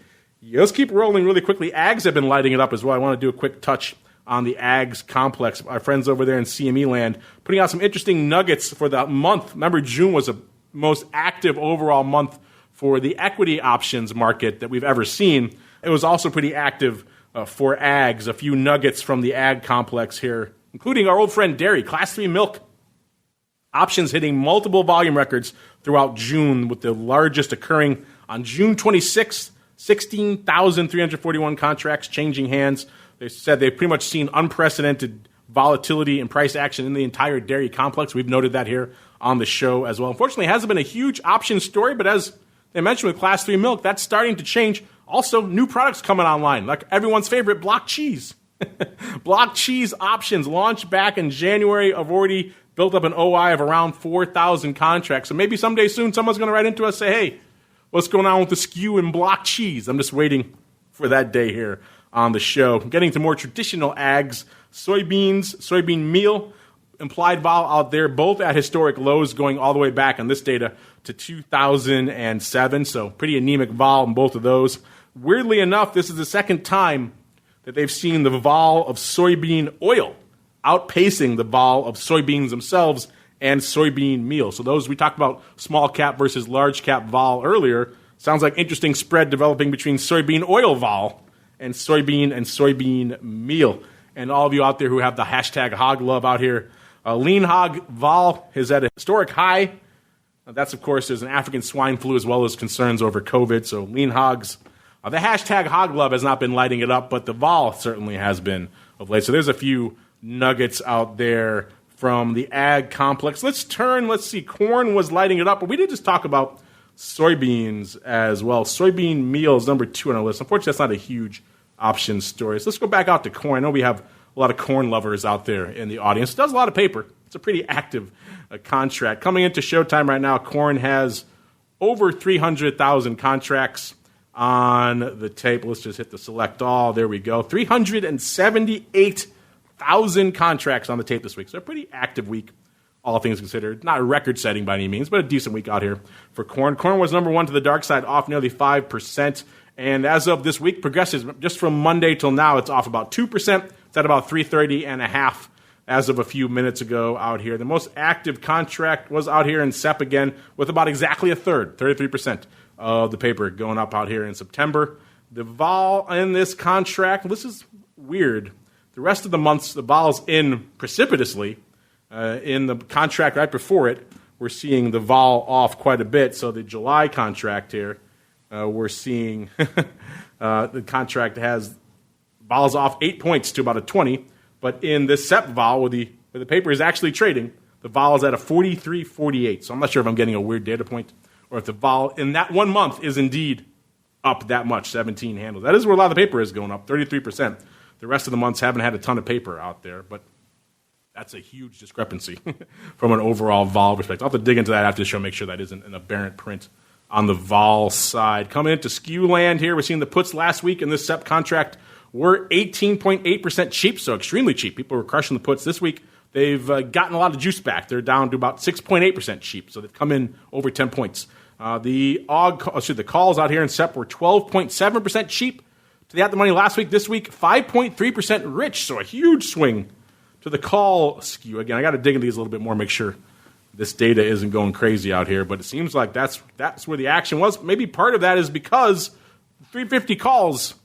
year. Let's keep rolling really quickly. Ags have been lighting it up as well. I want to do a quick touch on the Ags complex. Our friends over there in CME land putting out some interesting nuggets for the month. Remember, June was the most active overall month for the equity options market that we've ever seen. It was also pretty active for Ags. A few nuggets from the Ag complex here, including our old friend dairy, Class 3 milk. Options hitting multiple volume records throughout June, with the largest occurring on June 26th, 16,341 contracts changing hands. They said they've pretty much seen unprecedented volatility and price action in the entire dairy complex. We've noted that here on the show as well. Unfortunately, it hasn't been a huge option story, but as they mentioned with Class 3 milk, that's starting to change. Also, new products coming online, like everyone's favorite block cheese. Block cheese options launched back in January have already built up an OI of around 4,000 contracts. So maybe someday soon someone's going to write into us and say, hey, What's going on with the skew and block cheese? I'm just waiting for that day here on the show. Getting to more traditional ags, soybeans, soybean meal, implied vol out there, both at historic lows, going all the way back on this data to 2007. So pretty anemic vol in both of those. Weirdly enough, this is the second time that they've seen the vol of soybean oil outpacing the vol of soybeans themselves and soybean meal. So those, we talked about small cap versus large cap vol earlier. Sounds like interesting spread developing between soybean oil vol and soybean meal. And all of you out there who have the hashtag hog love out here, lean hog vol is at a historic high. That's, of course, there's an African swine flu as well as concerns over COVID. So lean hogs, the hashtag hog love has not been lighting it up, but the vol certainly has been of late. So there's a few nuggets out there from the ag complex. Let's see, corn was lighting it up, but we did just talk about soybeans as well. Soybean meal is number 2 on our list. Unfortunately, that's not a huge option story. So let's go back out to corn. I know we have a lot of corn lovers out there in the audience. It does a lot of paper. It's a pretty active contract. Coming into showtime right now, corn has over 300,000 contracts on the tape. Let's just hit the select all. There we go. 378,000 contracts on the tape this week. So a pretty active week, all things considered. Not a record-setting by any means, but a decent week out here for corn. Corn was number 1 to the dark side, off nearly 5%. And as of this week, progresses just from Monday till now, it's off about 2%. It's at about 330.5 as of a few minutes ago out here. The most active contract was out here in SEP again, with about exactly a third, 33% of the paper going up out here in September. The vol in this contract, this is weird. The rest of the months, the vol's in precipitously. In the contract right before it, we're seeing the vol off quite a bit. So the July contract here, we're seeing the contract has vols off 8 points to about a 20. But in this SEP vol, where the paper is actually trading, the vol is at a 43.48. So I'm not sure if I'm getting a weird data point or if the vol in that 1 month is indeed up that much, 17 handles. That is where a lot of the paper is going up, 33%. The rest of the months haven't had a ton of paper out there, but that's a huge discrepancy from an overall vol perspective. I'll have to dig into that after the show, make sure that isn't an aberrant print on the vol side. Coming into skew land here, we're seeing the puts last week in this SEP contract were 18.8% cheap, so extremely cheap. People were crushing the puts. This week, they've gotten a lot of juice back. They're down to about 6.8% cheap, so they've come in over 10 points. The calls out here in SEP were 12.7% cheap to the at-the-money last week. This week, 5.3% rich, so a huge swing to the call skew. Again, I got to dig into these a little bit more, make sure this data isn't going crazy out here, but it seems like that's where the action was. Maybe part of that is because 350 calls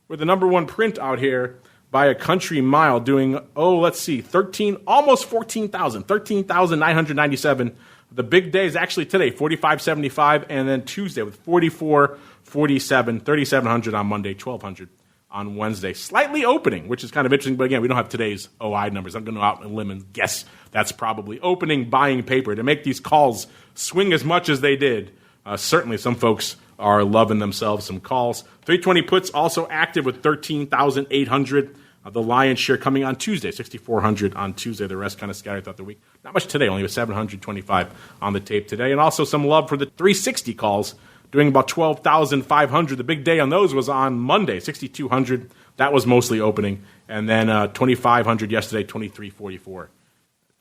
were the number 1 print out here by a country mile, doing, almost 14,000, 13,997. The big day is actually today, 45.75, and then Tuesday with 44.47, 3,700 on Monday, 1,200 on Wednesday. Slightly opening, which is kind of interesting, but again, we don't have today's OI numbers. I'm going to go out on a limb and guess that's probably opening buying paper. To make these calls swing as much as they did, certainly some folks are loving themselves some calls. 320 puts also active with 13,800. The lion's share coming on Tuesday, 6,400 on Tuesday. The rest kind of scattered throughout the week. Not much today, only 725 on the tape today. And also some love for the 360 calls, doing about 12,500. The big day on those was on Monday, 6,200. That was mostly opening. And then 2,500 yesterday, 2,344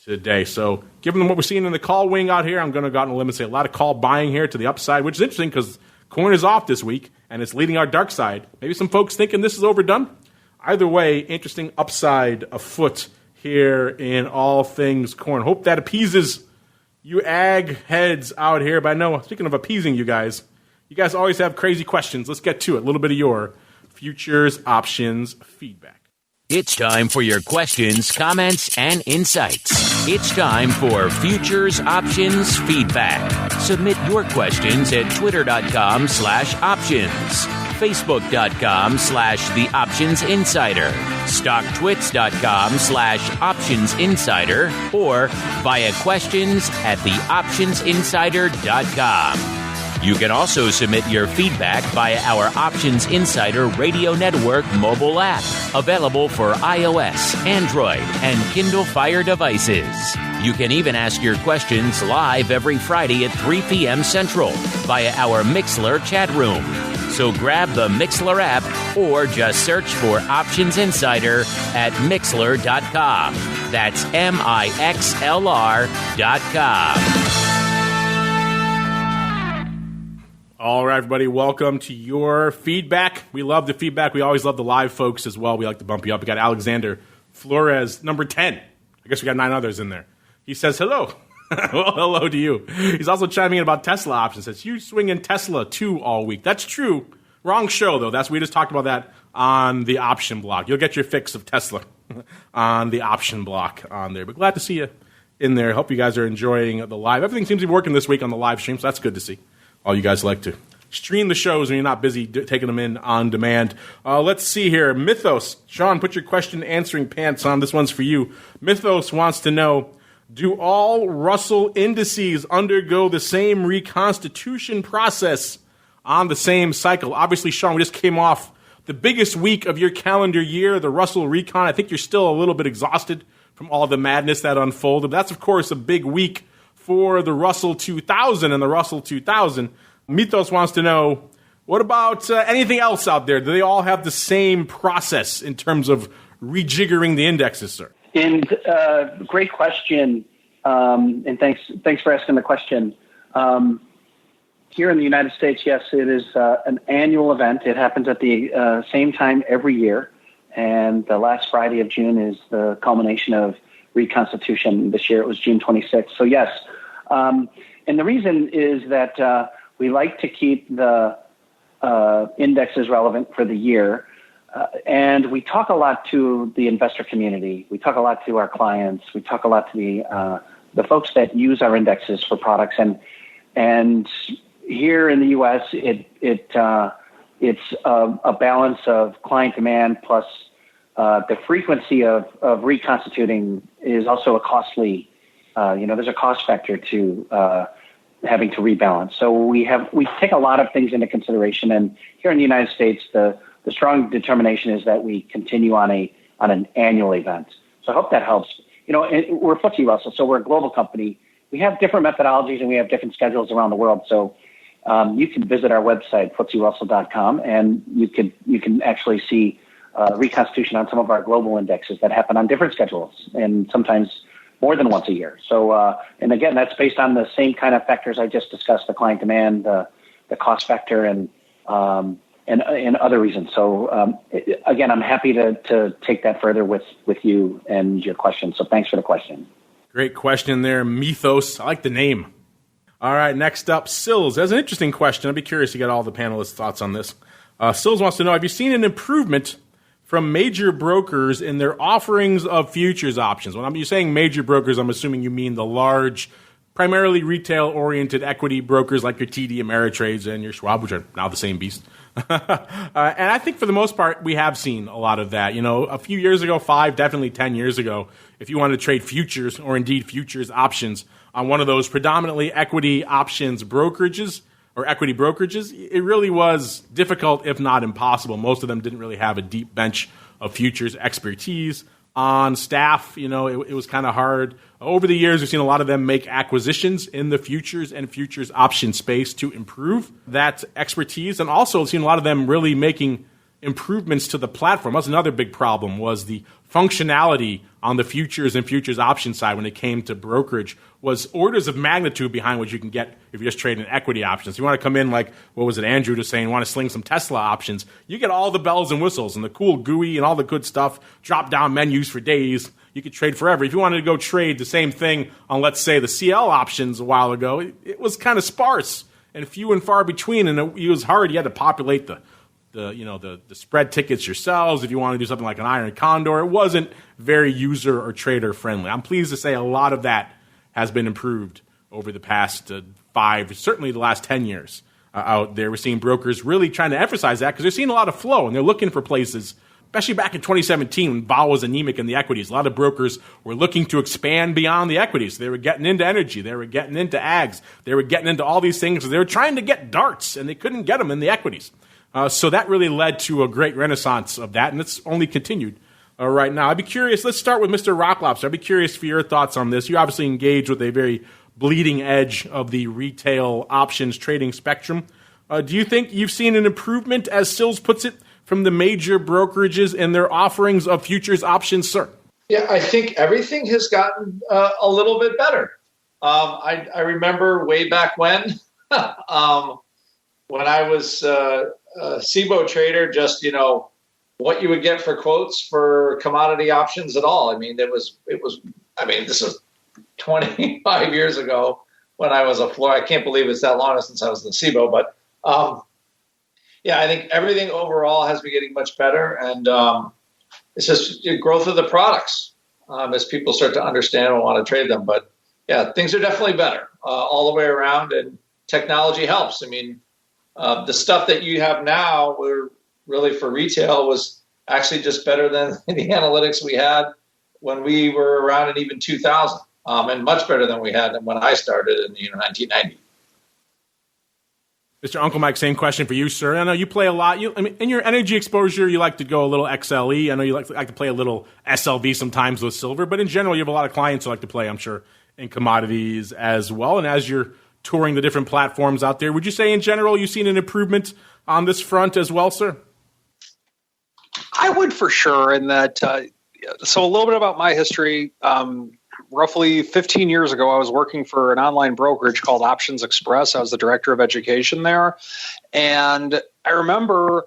today. So given what we're seeing in the call wing out here, I'm going to go out on a limb and say a lot of call buying here to the upside, which is interesting because corn is off this week, and it's leading our dark side. Maybe some folks thinking this is overdone. Either way, interesting upside afoot here in all things corn. Hope that appeases you ag heads out here. But I know, speaking of appeasing you guys always have crazy questions. Let's get to it. A little bit of your futures options feedback. It's time for your questions, comments, and insights. It's time for Futures Options Feedback. Submit your questions at twitter.com/options, facebook.com/The Options Insider, stocktwits.com/Options Insider, or via questions at theoptionsinsider.com. You can also submit your feedback via our Options Insider Radio Network mobile app, available for iOS, Android, and Kindle Fire devices. You can even ask your questions live every Friday at 3 p.m. Central via our Mixlr chat room. So grab the Mixlr app or just search for Options Insider at Mixlr.com. That's MIXLR.com. All right, everybody, welcome to your feedback. We love the feedback. We always love the live folks as well. We like to bump you up. We got Alexander Flores, number 10. I guess we got 9 others in there. He says, hello. Well, hello to you. He's also chiming in about Tesla options. Says, you swing in Tesla 2 all week. That's true. Wrong show, though. We just talked about that on the option block. You'll get your fix of Tesla on the option block on there. But glad to see you in there. Hope you guys are enjoying the live. Everything seems to be working this week on the live stream, so that's good to see. All you guys like to stream the shows when you're not busy taking them in on demand. Let's see here. Mythos. Sean, put your question answering pants on. This one's for you. Mythos wants to know, do all Russell indices undergo the same reconstitution process on the same cycle? Obviously, Sean, we just came off the biggest week of your calendar year, the Russell Recon. I think you're still a little bit exhausted from all the madness that unfolded. That's, of course, a big week for the Russell 2000 and the Russell 2000. Mythos wants to know, what about anything else out there? Do they all have the same process in terms of rejiggering the indexes, sir? And great question, and thanks for asking the question. Here in the United States, yes, it is an annual event. It happens at the same time every year, and the last Friday of June is the culmination of reconstitution. This year it was June 26th. So yes, and the reason is that we like to keep the indexes relevant for the year. And we talk a lot to the investor community. We talk a lot to our clients. We talk a lot to the folks that use our indexes for products. And here in the U.S., it's a balance of client demand plus the frequency of reconstituting is also a costly. There's a cost factor to having to rebalance. So we take a lot of things into consideration. And here in the United States, the strong determination is that we continue on an annual event. So I hope that helps. We're FTSE Russell, so we're a global company. We have different methodologies and we have different schedules around the world. So you can visit our website, FTSERussell.com, and you can actually see reconstitution on some of our global indexes that happen on different schedules and sometimes more than once a year. So, and again, that's based on the same kind of factors I just discussed: the client demand, the cost factor, and other reasons. So again, I'm happy to take that further with you and your question. So thanks for the question. Great question there, Mythos. I like the name. All right, next up, Sills. That's an interesting question. I'd be curious to get all the panelists' thoughts on this. Sills wants to know, have you seen an improvement from major brokers in their offerings of futures options? When I'm saying major brokers, I'm assuming you mean the large, primarily retail-oriented equity brokers like your TD Ameritrades and your Schwab, which are now the same beast. And I think for the most part, we have seen a lot of that. A few years ago, 5, definitely 10 years ago, if you wanted to trade futures or indeed futures options on one of those predominantly equity options brokerages or equity brokerages, it really was difficult, if not impossible. Most of them didn't really have a deep bench of futures expertise on staff. It was kind of hard. Over the years, we've seen a lot of them make acquisitions in the futures and futures option space to improve that expertise. And also seen a lot of them really making improvements to the platform. That's another big problem, was the functionality on the futures and futures option side when it came to brokerage was orders of magnitude behind what you can get if you're just trading equity options. You want to come in like, what was it, Andrew just saying, want to sling some Tesla options. You get all the bells and whistles and the cool GUI and all the good stuff, drop-down menus for days. You could trade forever. If you wanted to go trade the same thing on, let's say, the CL options a while ago, it was kind of sparse and few and far between, and it was hard. You had to populate the spread tickets yourselves. If you want to do something like an Iron Condor, it wasn't very user or trader friendly. I'm pleased to say a lot of that has been improved over the past 5, certainly the last 10 years out there. We're seeing brokers really trying to emphasize that because they're seeing a lot of flow and they're looking for places, especially back in 2017 when vol was anemic in the equities. A lot of brokers were looking to expand beyond the equities. They were getting into energy. They were getting into ags. They were getting into all these things. They were trying to get darts and they couldn't get them in the equities. So that really led to a great renaissance of that, and it's only continued right now. I'd be curious. Let's start with Mr. Rock Lobster. I'd be curious for your thoughts on this. You obviously engage with a very bleeding edge of the retail options trading spectrum. Do you think you've seen an improvement, as Sills puts it, from the major brokerages and their offerings of futures options, sir? Yeah, I think everything has gotten a little bit better. I remember way back when, when I was a SIBO trader, just, what you would get for quotes for commodity options at all. I mean, this was 25 years ago when I was a floor. I can't believe it's that long since I was in SIBO, but I think everything overall has been getting much better, and it's just the growth of the products as people start to understand and want to trade them. But yeah, things are definitely better all the way around, and technology helps. I mean, the stuff that you have now, we're really for retail, was actually just better than the analytics we had when we were around in even 2000, and much better than we had when I started in 1990. Mr. Uncle Mike, same question for you, sir. I know you play a lot. In your energy exposure, you like to go a little XLE. I know you like to play a little SLV sometimes with silver, but in general, you have a lot of clients who like to play, I'm sure, in commodities as well. And as you're touring the different platforms out there, would you say in general you've seen an improvement on this front as well, sir? I would, for sure. In that, so a little bit about my history. Roughly 15 years ago, I was working for an online brokerage called Options Express. I was the director of education there. And I remember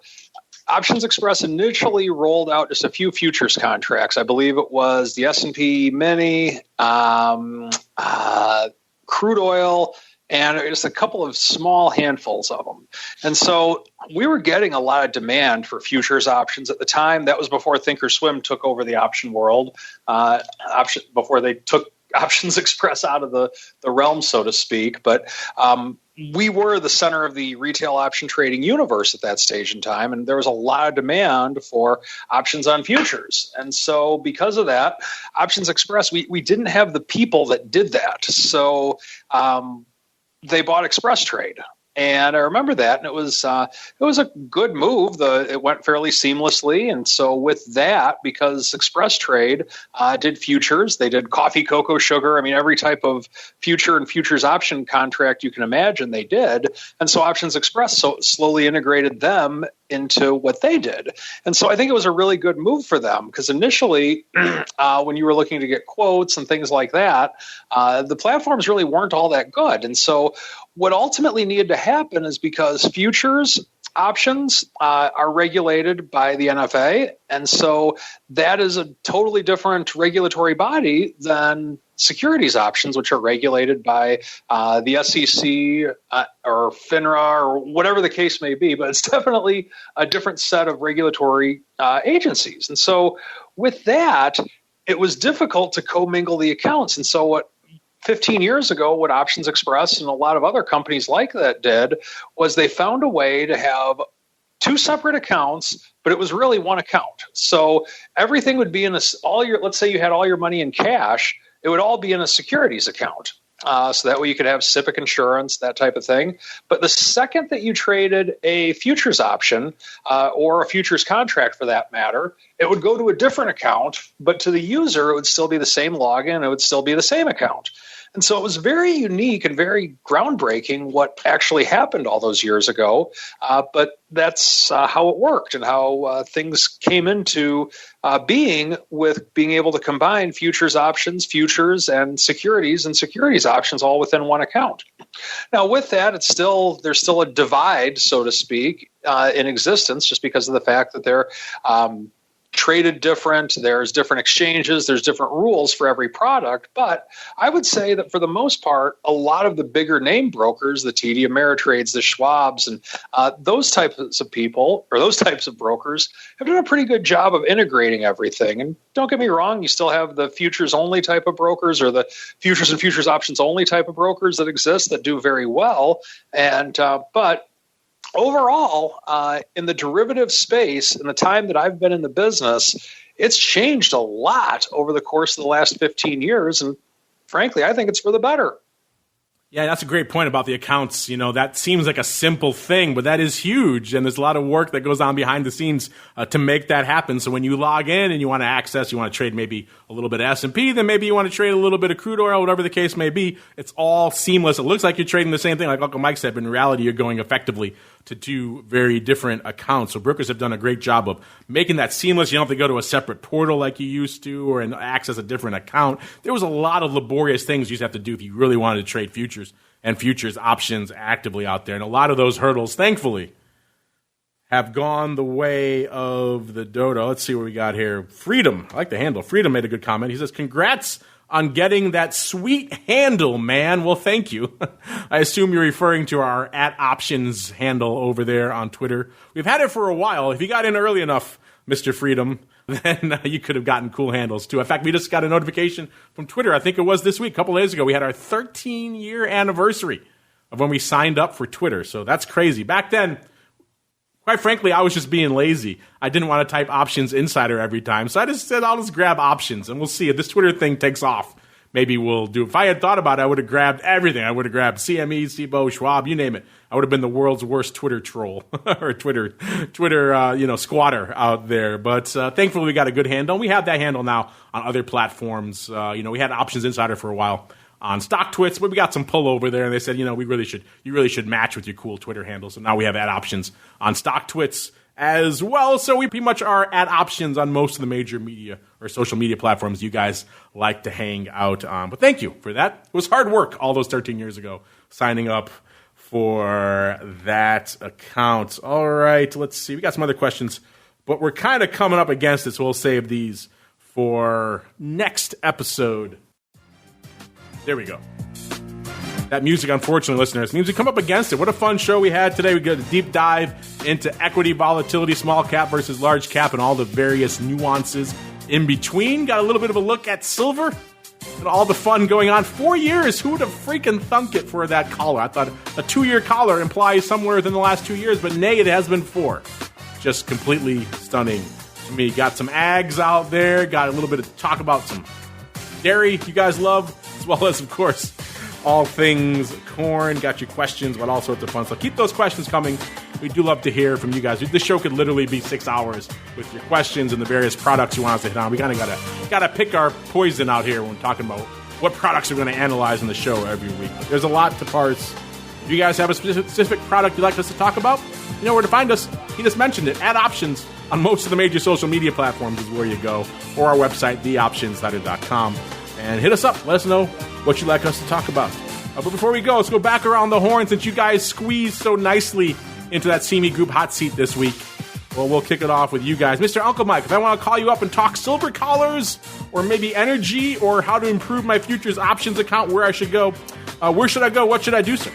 Options Express initially rolled out just a few futures contracts. I believe it was the S&P Mini, crude oil, and just a couple of small handfuls of them. And so we were getting a lot of demand for futures options at the time. That was before Thinkorswim took over the option world, before they took Options Express out of the realm, so to speak. But we were the center of the retail option trading universe at that stage in time, and there was a lot of demand for options on futures. And so because of that, Options Express, we didn't have the people that did that. So they bought Express Trade. And I remember that, and it was a good move. It went fairly seamlessly, and so with that, because Express Trade did futures, they did coffee, cocoa, sugar. I mean, every type of future and futures option contract you can imagine, they did. And so Options Express slowly integrated them into what they did. And so I think it was a really good move for them, because initially, when you were looking to get quotes and things like that, the platforms really weren't all that good. And so what ultimately needed to happen is, because futures options are regulated by the NFA, and so that is a totally different regulatory body than securities options, which are regulated by the SEC or FINRA or whatever the case may be, but it's definitely a different set of regulatory agencies. And so with that, it was difficult to commingle the accounts. And so 15 years ago, what Options Express and a lot of other companies like that did was they found a way to have two separate accounts, but it was really one account. So everything would be in let's say you had all your money in cash, it would all be in a securities account. So that way you could have SIPC insurance, that type of thing. But the second that you traded a futures option or a futures contract for that matter, it would go to a different account, but to the user, it would still be the same login. It would still be the same account. And so it was very unique and very groundbreaking what actually happened all those years ago. But that's how it worked and how things came into being, with being able to combine futures options, futures and securities options all within one account. Now, with that, there's still a divide, so to speak, in existence, just because of the fact that they're traded different. There's different exchanges. There's different rules for every product. But I would say that for the most part, a lot of the bigger name brokers, the TD Ameritrades, the Schwabs, and those types of people or those types of brokers have done a pretty good job of integrating everything. And don't get me wrong, you still have the futures only type of brokers or the futures and futures options only type of brokers that exist that do very well. And but overall, in the derivative space, in the time that I've been in the business, it's changed a lot over the course of the last 15 years. And frankly, I think it's for the better. Yeah, that's a great point about the accounts. That seems like a simple thing, but that is huge. And there's a lot of work that goes on behind the scenes to make that happen. So when you log in and you want to trade maybe a little bit of S&P, then maybe you want to trade a little bit of crude oil, whatever the case may be. It's all seamless. It looks like you're trading the same thing like Uncle Mike said, but in reality, you're going effectively to two very different accounts. So brokers have done a great job of making that seamless. You don't have to go to a separate portal like you used to or access a different account. There was a lot of laborious things you used to have to do if you really wanted to trade futures and futures options actively out there. And a lot of those hurdles, thankfully, have gone the way of the dodo. Let's see what we got here. Freedom. I like the handle. Freedom made a good comment. He says, congrats on getting that sweet handle, man. Well, thank you. I assume you're referring to our @options handle over there on Twitter. We've had it for a while. If you got in early enough, Mr. Freedom, then you could have gotten cool handles too. In fact, we just got a notification from Twitter. I think it was this week, a couple days ago. We had our 13-year anniversary of when we signed up for Twitter. So that's crazy. Back then, quite frankly, I was just being lazy. I didn't want to type options insider every time. So I just said, I'll just grab options and we'll see if this Twitter thing takes off. Maybe we'll do. If I had thought about it, I would have grabbed everything. I would have grabbed CME, SIBO, Schwab, you name it. I would have been the world's worst Twitter troll or Twitter, squatter out there. But thankfully, we got a good handle. We have that handle now on other platforms. We had Options Insider for a while on StockTwits, but we got some pull over there, and they said, you really should match with your cool Twitter handle. So now we have @options on StockTwits as well. So we pretty much are @options on most of the major media or social media platforms you guys like to hang out on. But thank you for that. It was hard work all those 13 years ago signing up for that account. All right, let's see. We got some other questions, but we're kind of coming up against it, so we'll save these for next episode. There we go. That music, unfortunately, listeners, means we come up against it. What a fun show we had today. We got a deep dive into equity volatility, small cap versus large cap, and all the various nuances in between. Got a little bit of a look at silver and all the fun going on. 4 years. Who would have freaking thunk it for that collar? I thought a 2-year collar implies somewhere within the last 2 years, but nay, it has been 4. Just completely stunning to me. Got some ags out there. Got a little bit of talk about some dairy you guys love, as well as, of course, all things corn. Got your questions about all sorts of fun. So keep those questions coming. We do love to hear from you guys. This show could literally be 6 hours with your questions and the various products you want us to hit on. We kind of gotta pick our poison out here when we're talking about what products we're going to analyze in the show every week. There's a lot to parse. If you guys have a specific product you'd like us to talk about, you know where to find us. He just mentioned it. @options on most of the major social media platforms is where you go, or our website, theoptionsinsider.com. And hit us up. Let us know what you'd like us to talk about. But before we go, let's go back around the horn since you guys squeezed so nicely into that CME Group hot seat this week. Well, we'll kick it off with you guys. Mr. Uncle Mike, if I want to call you up and talk silver collars or maybe energy or how to improve my futures options account, where I should go, where should I go? What should I do, sir?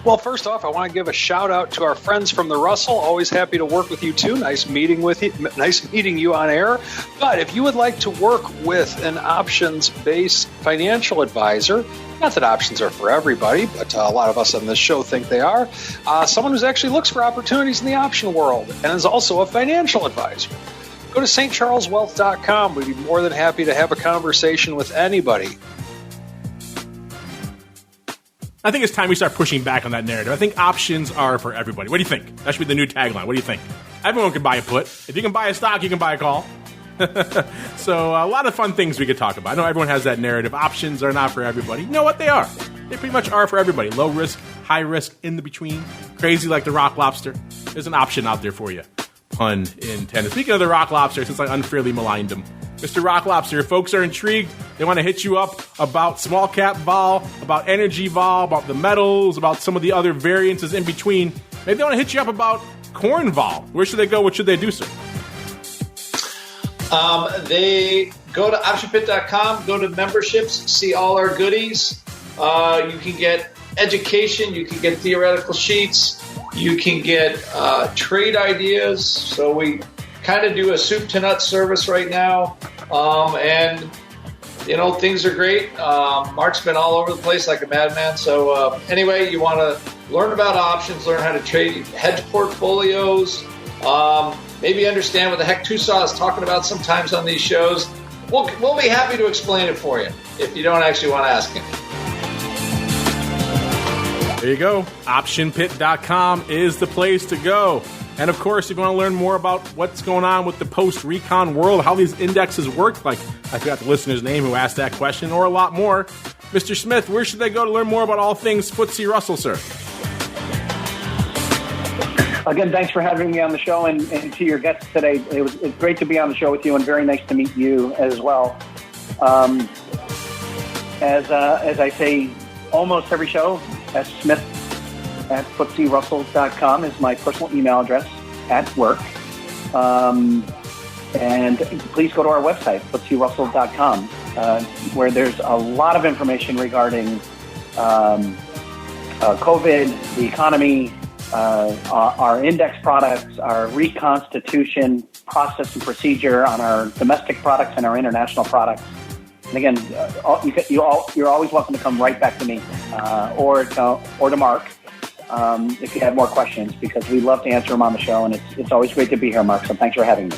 Well, first off, I want to give a shout out to our friends from the Russell. Always happy to work with you too. Nice meeting you on air. But if you would like to work with an options-based financial advisor, not that options are for everybody, but a lot of us on this show think they are, someone who actually looks for opportunities in the option world and is also a financial advisor, go to stcharleswealth.com. We'd be more than happy to have a conversation with anybody. I think it's time we start pushing back on that narrative. I think options are for everybody. What do you think? That should be the new tagline. What do you think? Everyone can buy a put. If you can buy a stock, you can buy a call. So a lot of fun things we could talk about. I know everyone has that narrative. Options are not for everybody. You know what? They are. They pretty much are for everybody. Low risk, high risk, in the between. Crazy like the rock lobster. There's an option out there for you. Pun intended. Speaking of the rock lobster, since I unfairly maligned him, Mr. Rock Lobster, if folks are intrigued, they want to hit you up about small cap vol, about energy vol, about the metals, about some of the other variances in between. Maybe they want to hit you up about corn vol. Where should they go? What should they do, sir? They go to optionpit.com, go to memberships, see all our goodies. You can get education, you can get theoretical sheets, you can get trade ideas. So we kind of do a soup to nuts service right now. And, you know, things are great. Mark's been all over the place like a madman. So anyway, you want to learn about options, learn how to trade hedge portfolios, maybe understand what the heck TOSAW is talking about sometimes on these shows. We'll be happy to explain it for you if you don't actually want to ask him. There you go. OptionPit.com is the place to go. And of course, if you want to learn more about what's going on with the post-recon world, how these indexes work, like I forgot the listener's name who asked that question, or a lot more, Mr. Smith, where should they go to learn more about all things FTSE Russell, sir? Again, thanks for having me on the show, and to your guests today. It's great to be on the show with you, and very nice to meet you as well. As I say almost every show, smith@FTSERussell.com is my personal email address at work. And please go to our website, FTSERussell.com, where there's a lot of information regarding COVID, the economy, our index products, our reconstitution process and procedure on our domestic products and our international products. And again, you're always welcome to come right back to me or to Mark if you have more questions, because we love to answer them on the show, and it's always great to be here, Mark. So thanks for having me.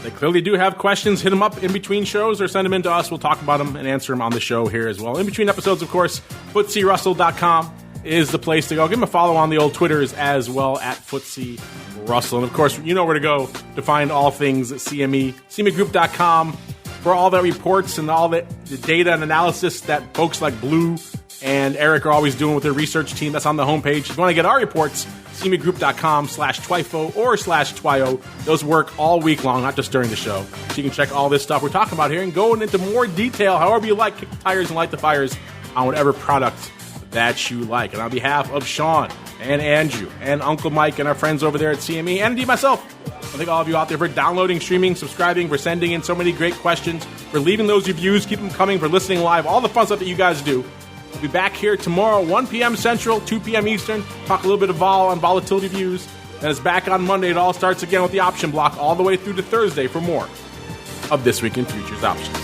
They clearly do have questions. Hit them up in between shows or send them in to us. We'll talk about them and answer them on the show here as well. In between episodes, of course, FTSERussell.com is the place to go. Give them a follow on the old Twitters as well at FTSE Russell. And of course, you know where to go to find all things CME, CMEgroup.com for all the reports and all the data and analysis that folks like Blue and Eric are always doing with their research team. That's on the homepage. If you want to get our reports, CMEgroup.com/TWIFO or /TWIO. Those work all week long, not just during the show. So you can check all this stuff we're talking about here and go into more detail, however you like, kick the tires and light the fires on whatever product that you like. And on behalf of Sean and Andrew and Uncle Mike and our friends over there at CME, and indeed myself, I thank all of you out there for downloading, streaming, subscribing, for sending in so many great questions, for leaving those reviews, keep them coming, for listening live, all the fun stuff that you guys do. We'll be back here tomorrow, 1 p.m. Central, 2 p.m. Eastern, talk a little bit of vol and volatility views. And it's back on Monday. It all starts again with the option block all the way through to Thursday for more of This Week in Futures Options.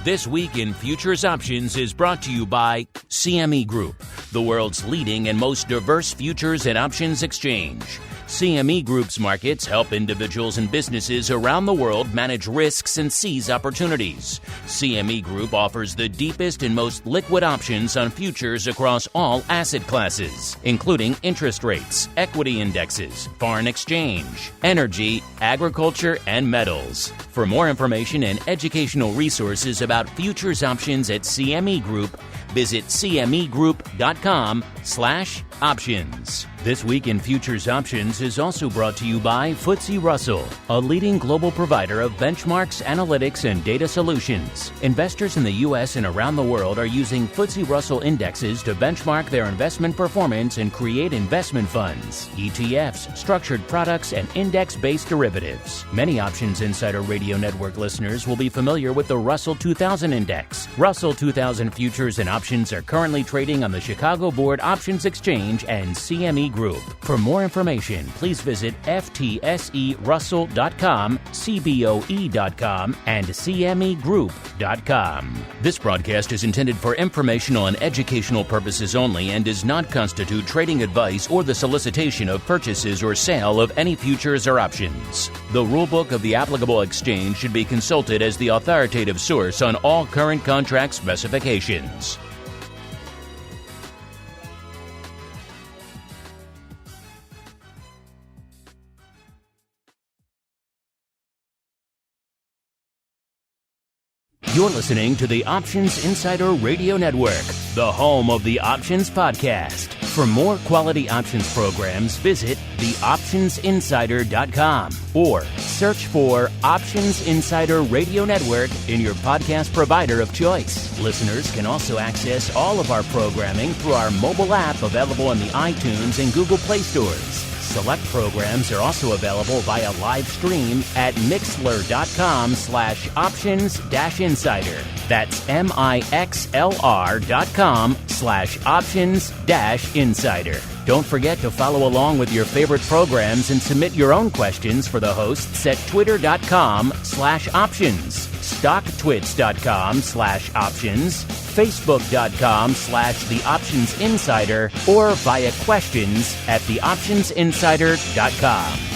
This Week in Futures Options is brought to you by CME Group, the world's leading and most diverse futures and options exchange. CME Group's markets help individuals and businesses around the world manage risks and seize opportunities. CME Group offers the deepest and most liquid options on futures across all asset classes, including interest rates, equity indexes, foreign exchange, energy, agriculture, and metals. For more information and educational resources about futures options at CME Group, visit cmegroup.com/options. This Week in Futures Options is also brought to you by FTSE Russell, a leading global provider of benchmarks, analytics, and data solutions. Investors in the U.S. and around the world are using FTSE Russell indexes to benchmark their investment performance and create investment funds, ETFs, structured products, and index-based derivatives. Many Options Insider Radio Network listeners will be familiar with the Russell 2000 Index. Russell 2000 futures and options are currently trading on the Chicago Board Options Exchange and CME Group. For more information, please visit FTSERussell.com, CBOE.com, and CMEGroup.com. This broadcast is intended for informational and educational purposes only and does not constitute trading advice or the solicitation of purchases or sale of any futures or options. The rulebook of the applicable exchange should be consulted as the authoritative source on all current contract specifications. You're listening to the Options Insider Radio Network, the home of the Options Podcast. For more quality options programs, visit theoptionsinsider.com or search for Options Insider Radio Network in your podcast provider of choice. Listeners can also access all of our programming through our mobile app available in the iTunes and Google Play stores. Select programs are also available via live stream at mixlr.com/options-insider. That's mixlr.com/options-insider. Don't forget to follow along with your favorite programs and submit your own questions for the hosts at twitter.com/options, stocktwits.com/options, facebook.com/theoptionsinsider, or via questions at theoptionsinsider.com.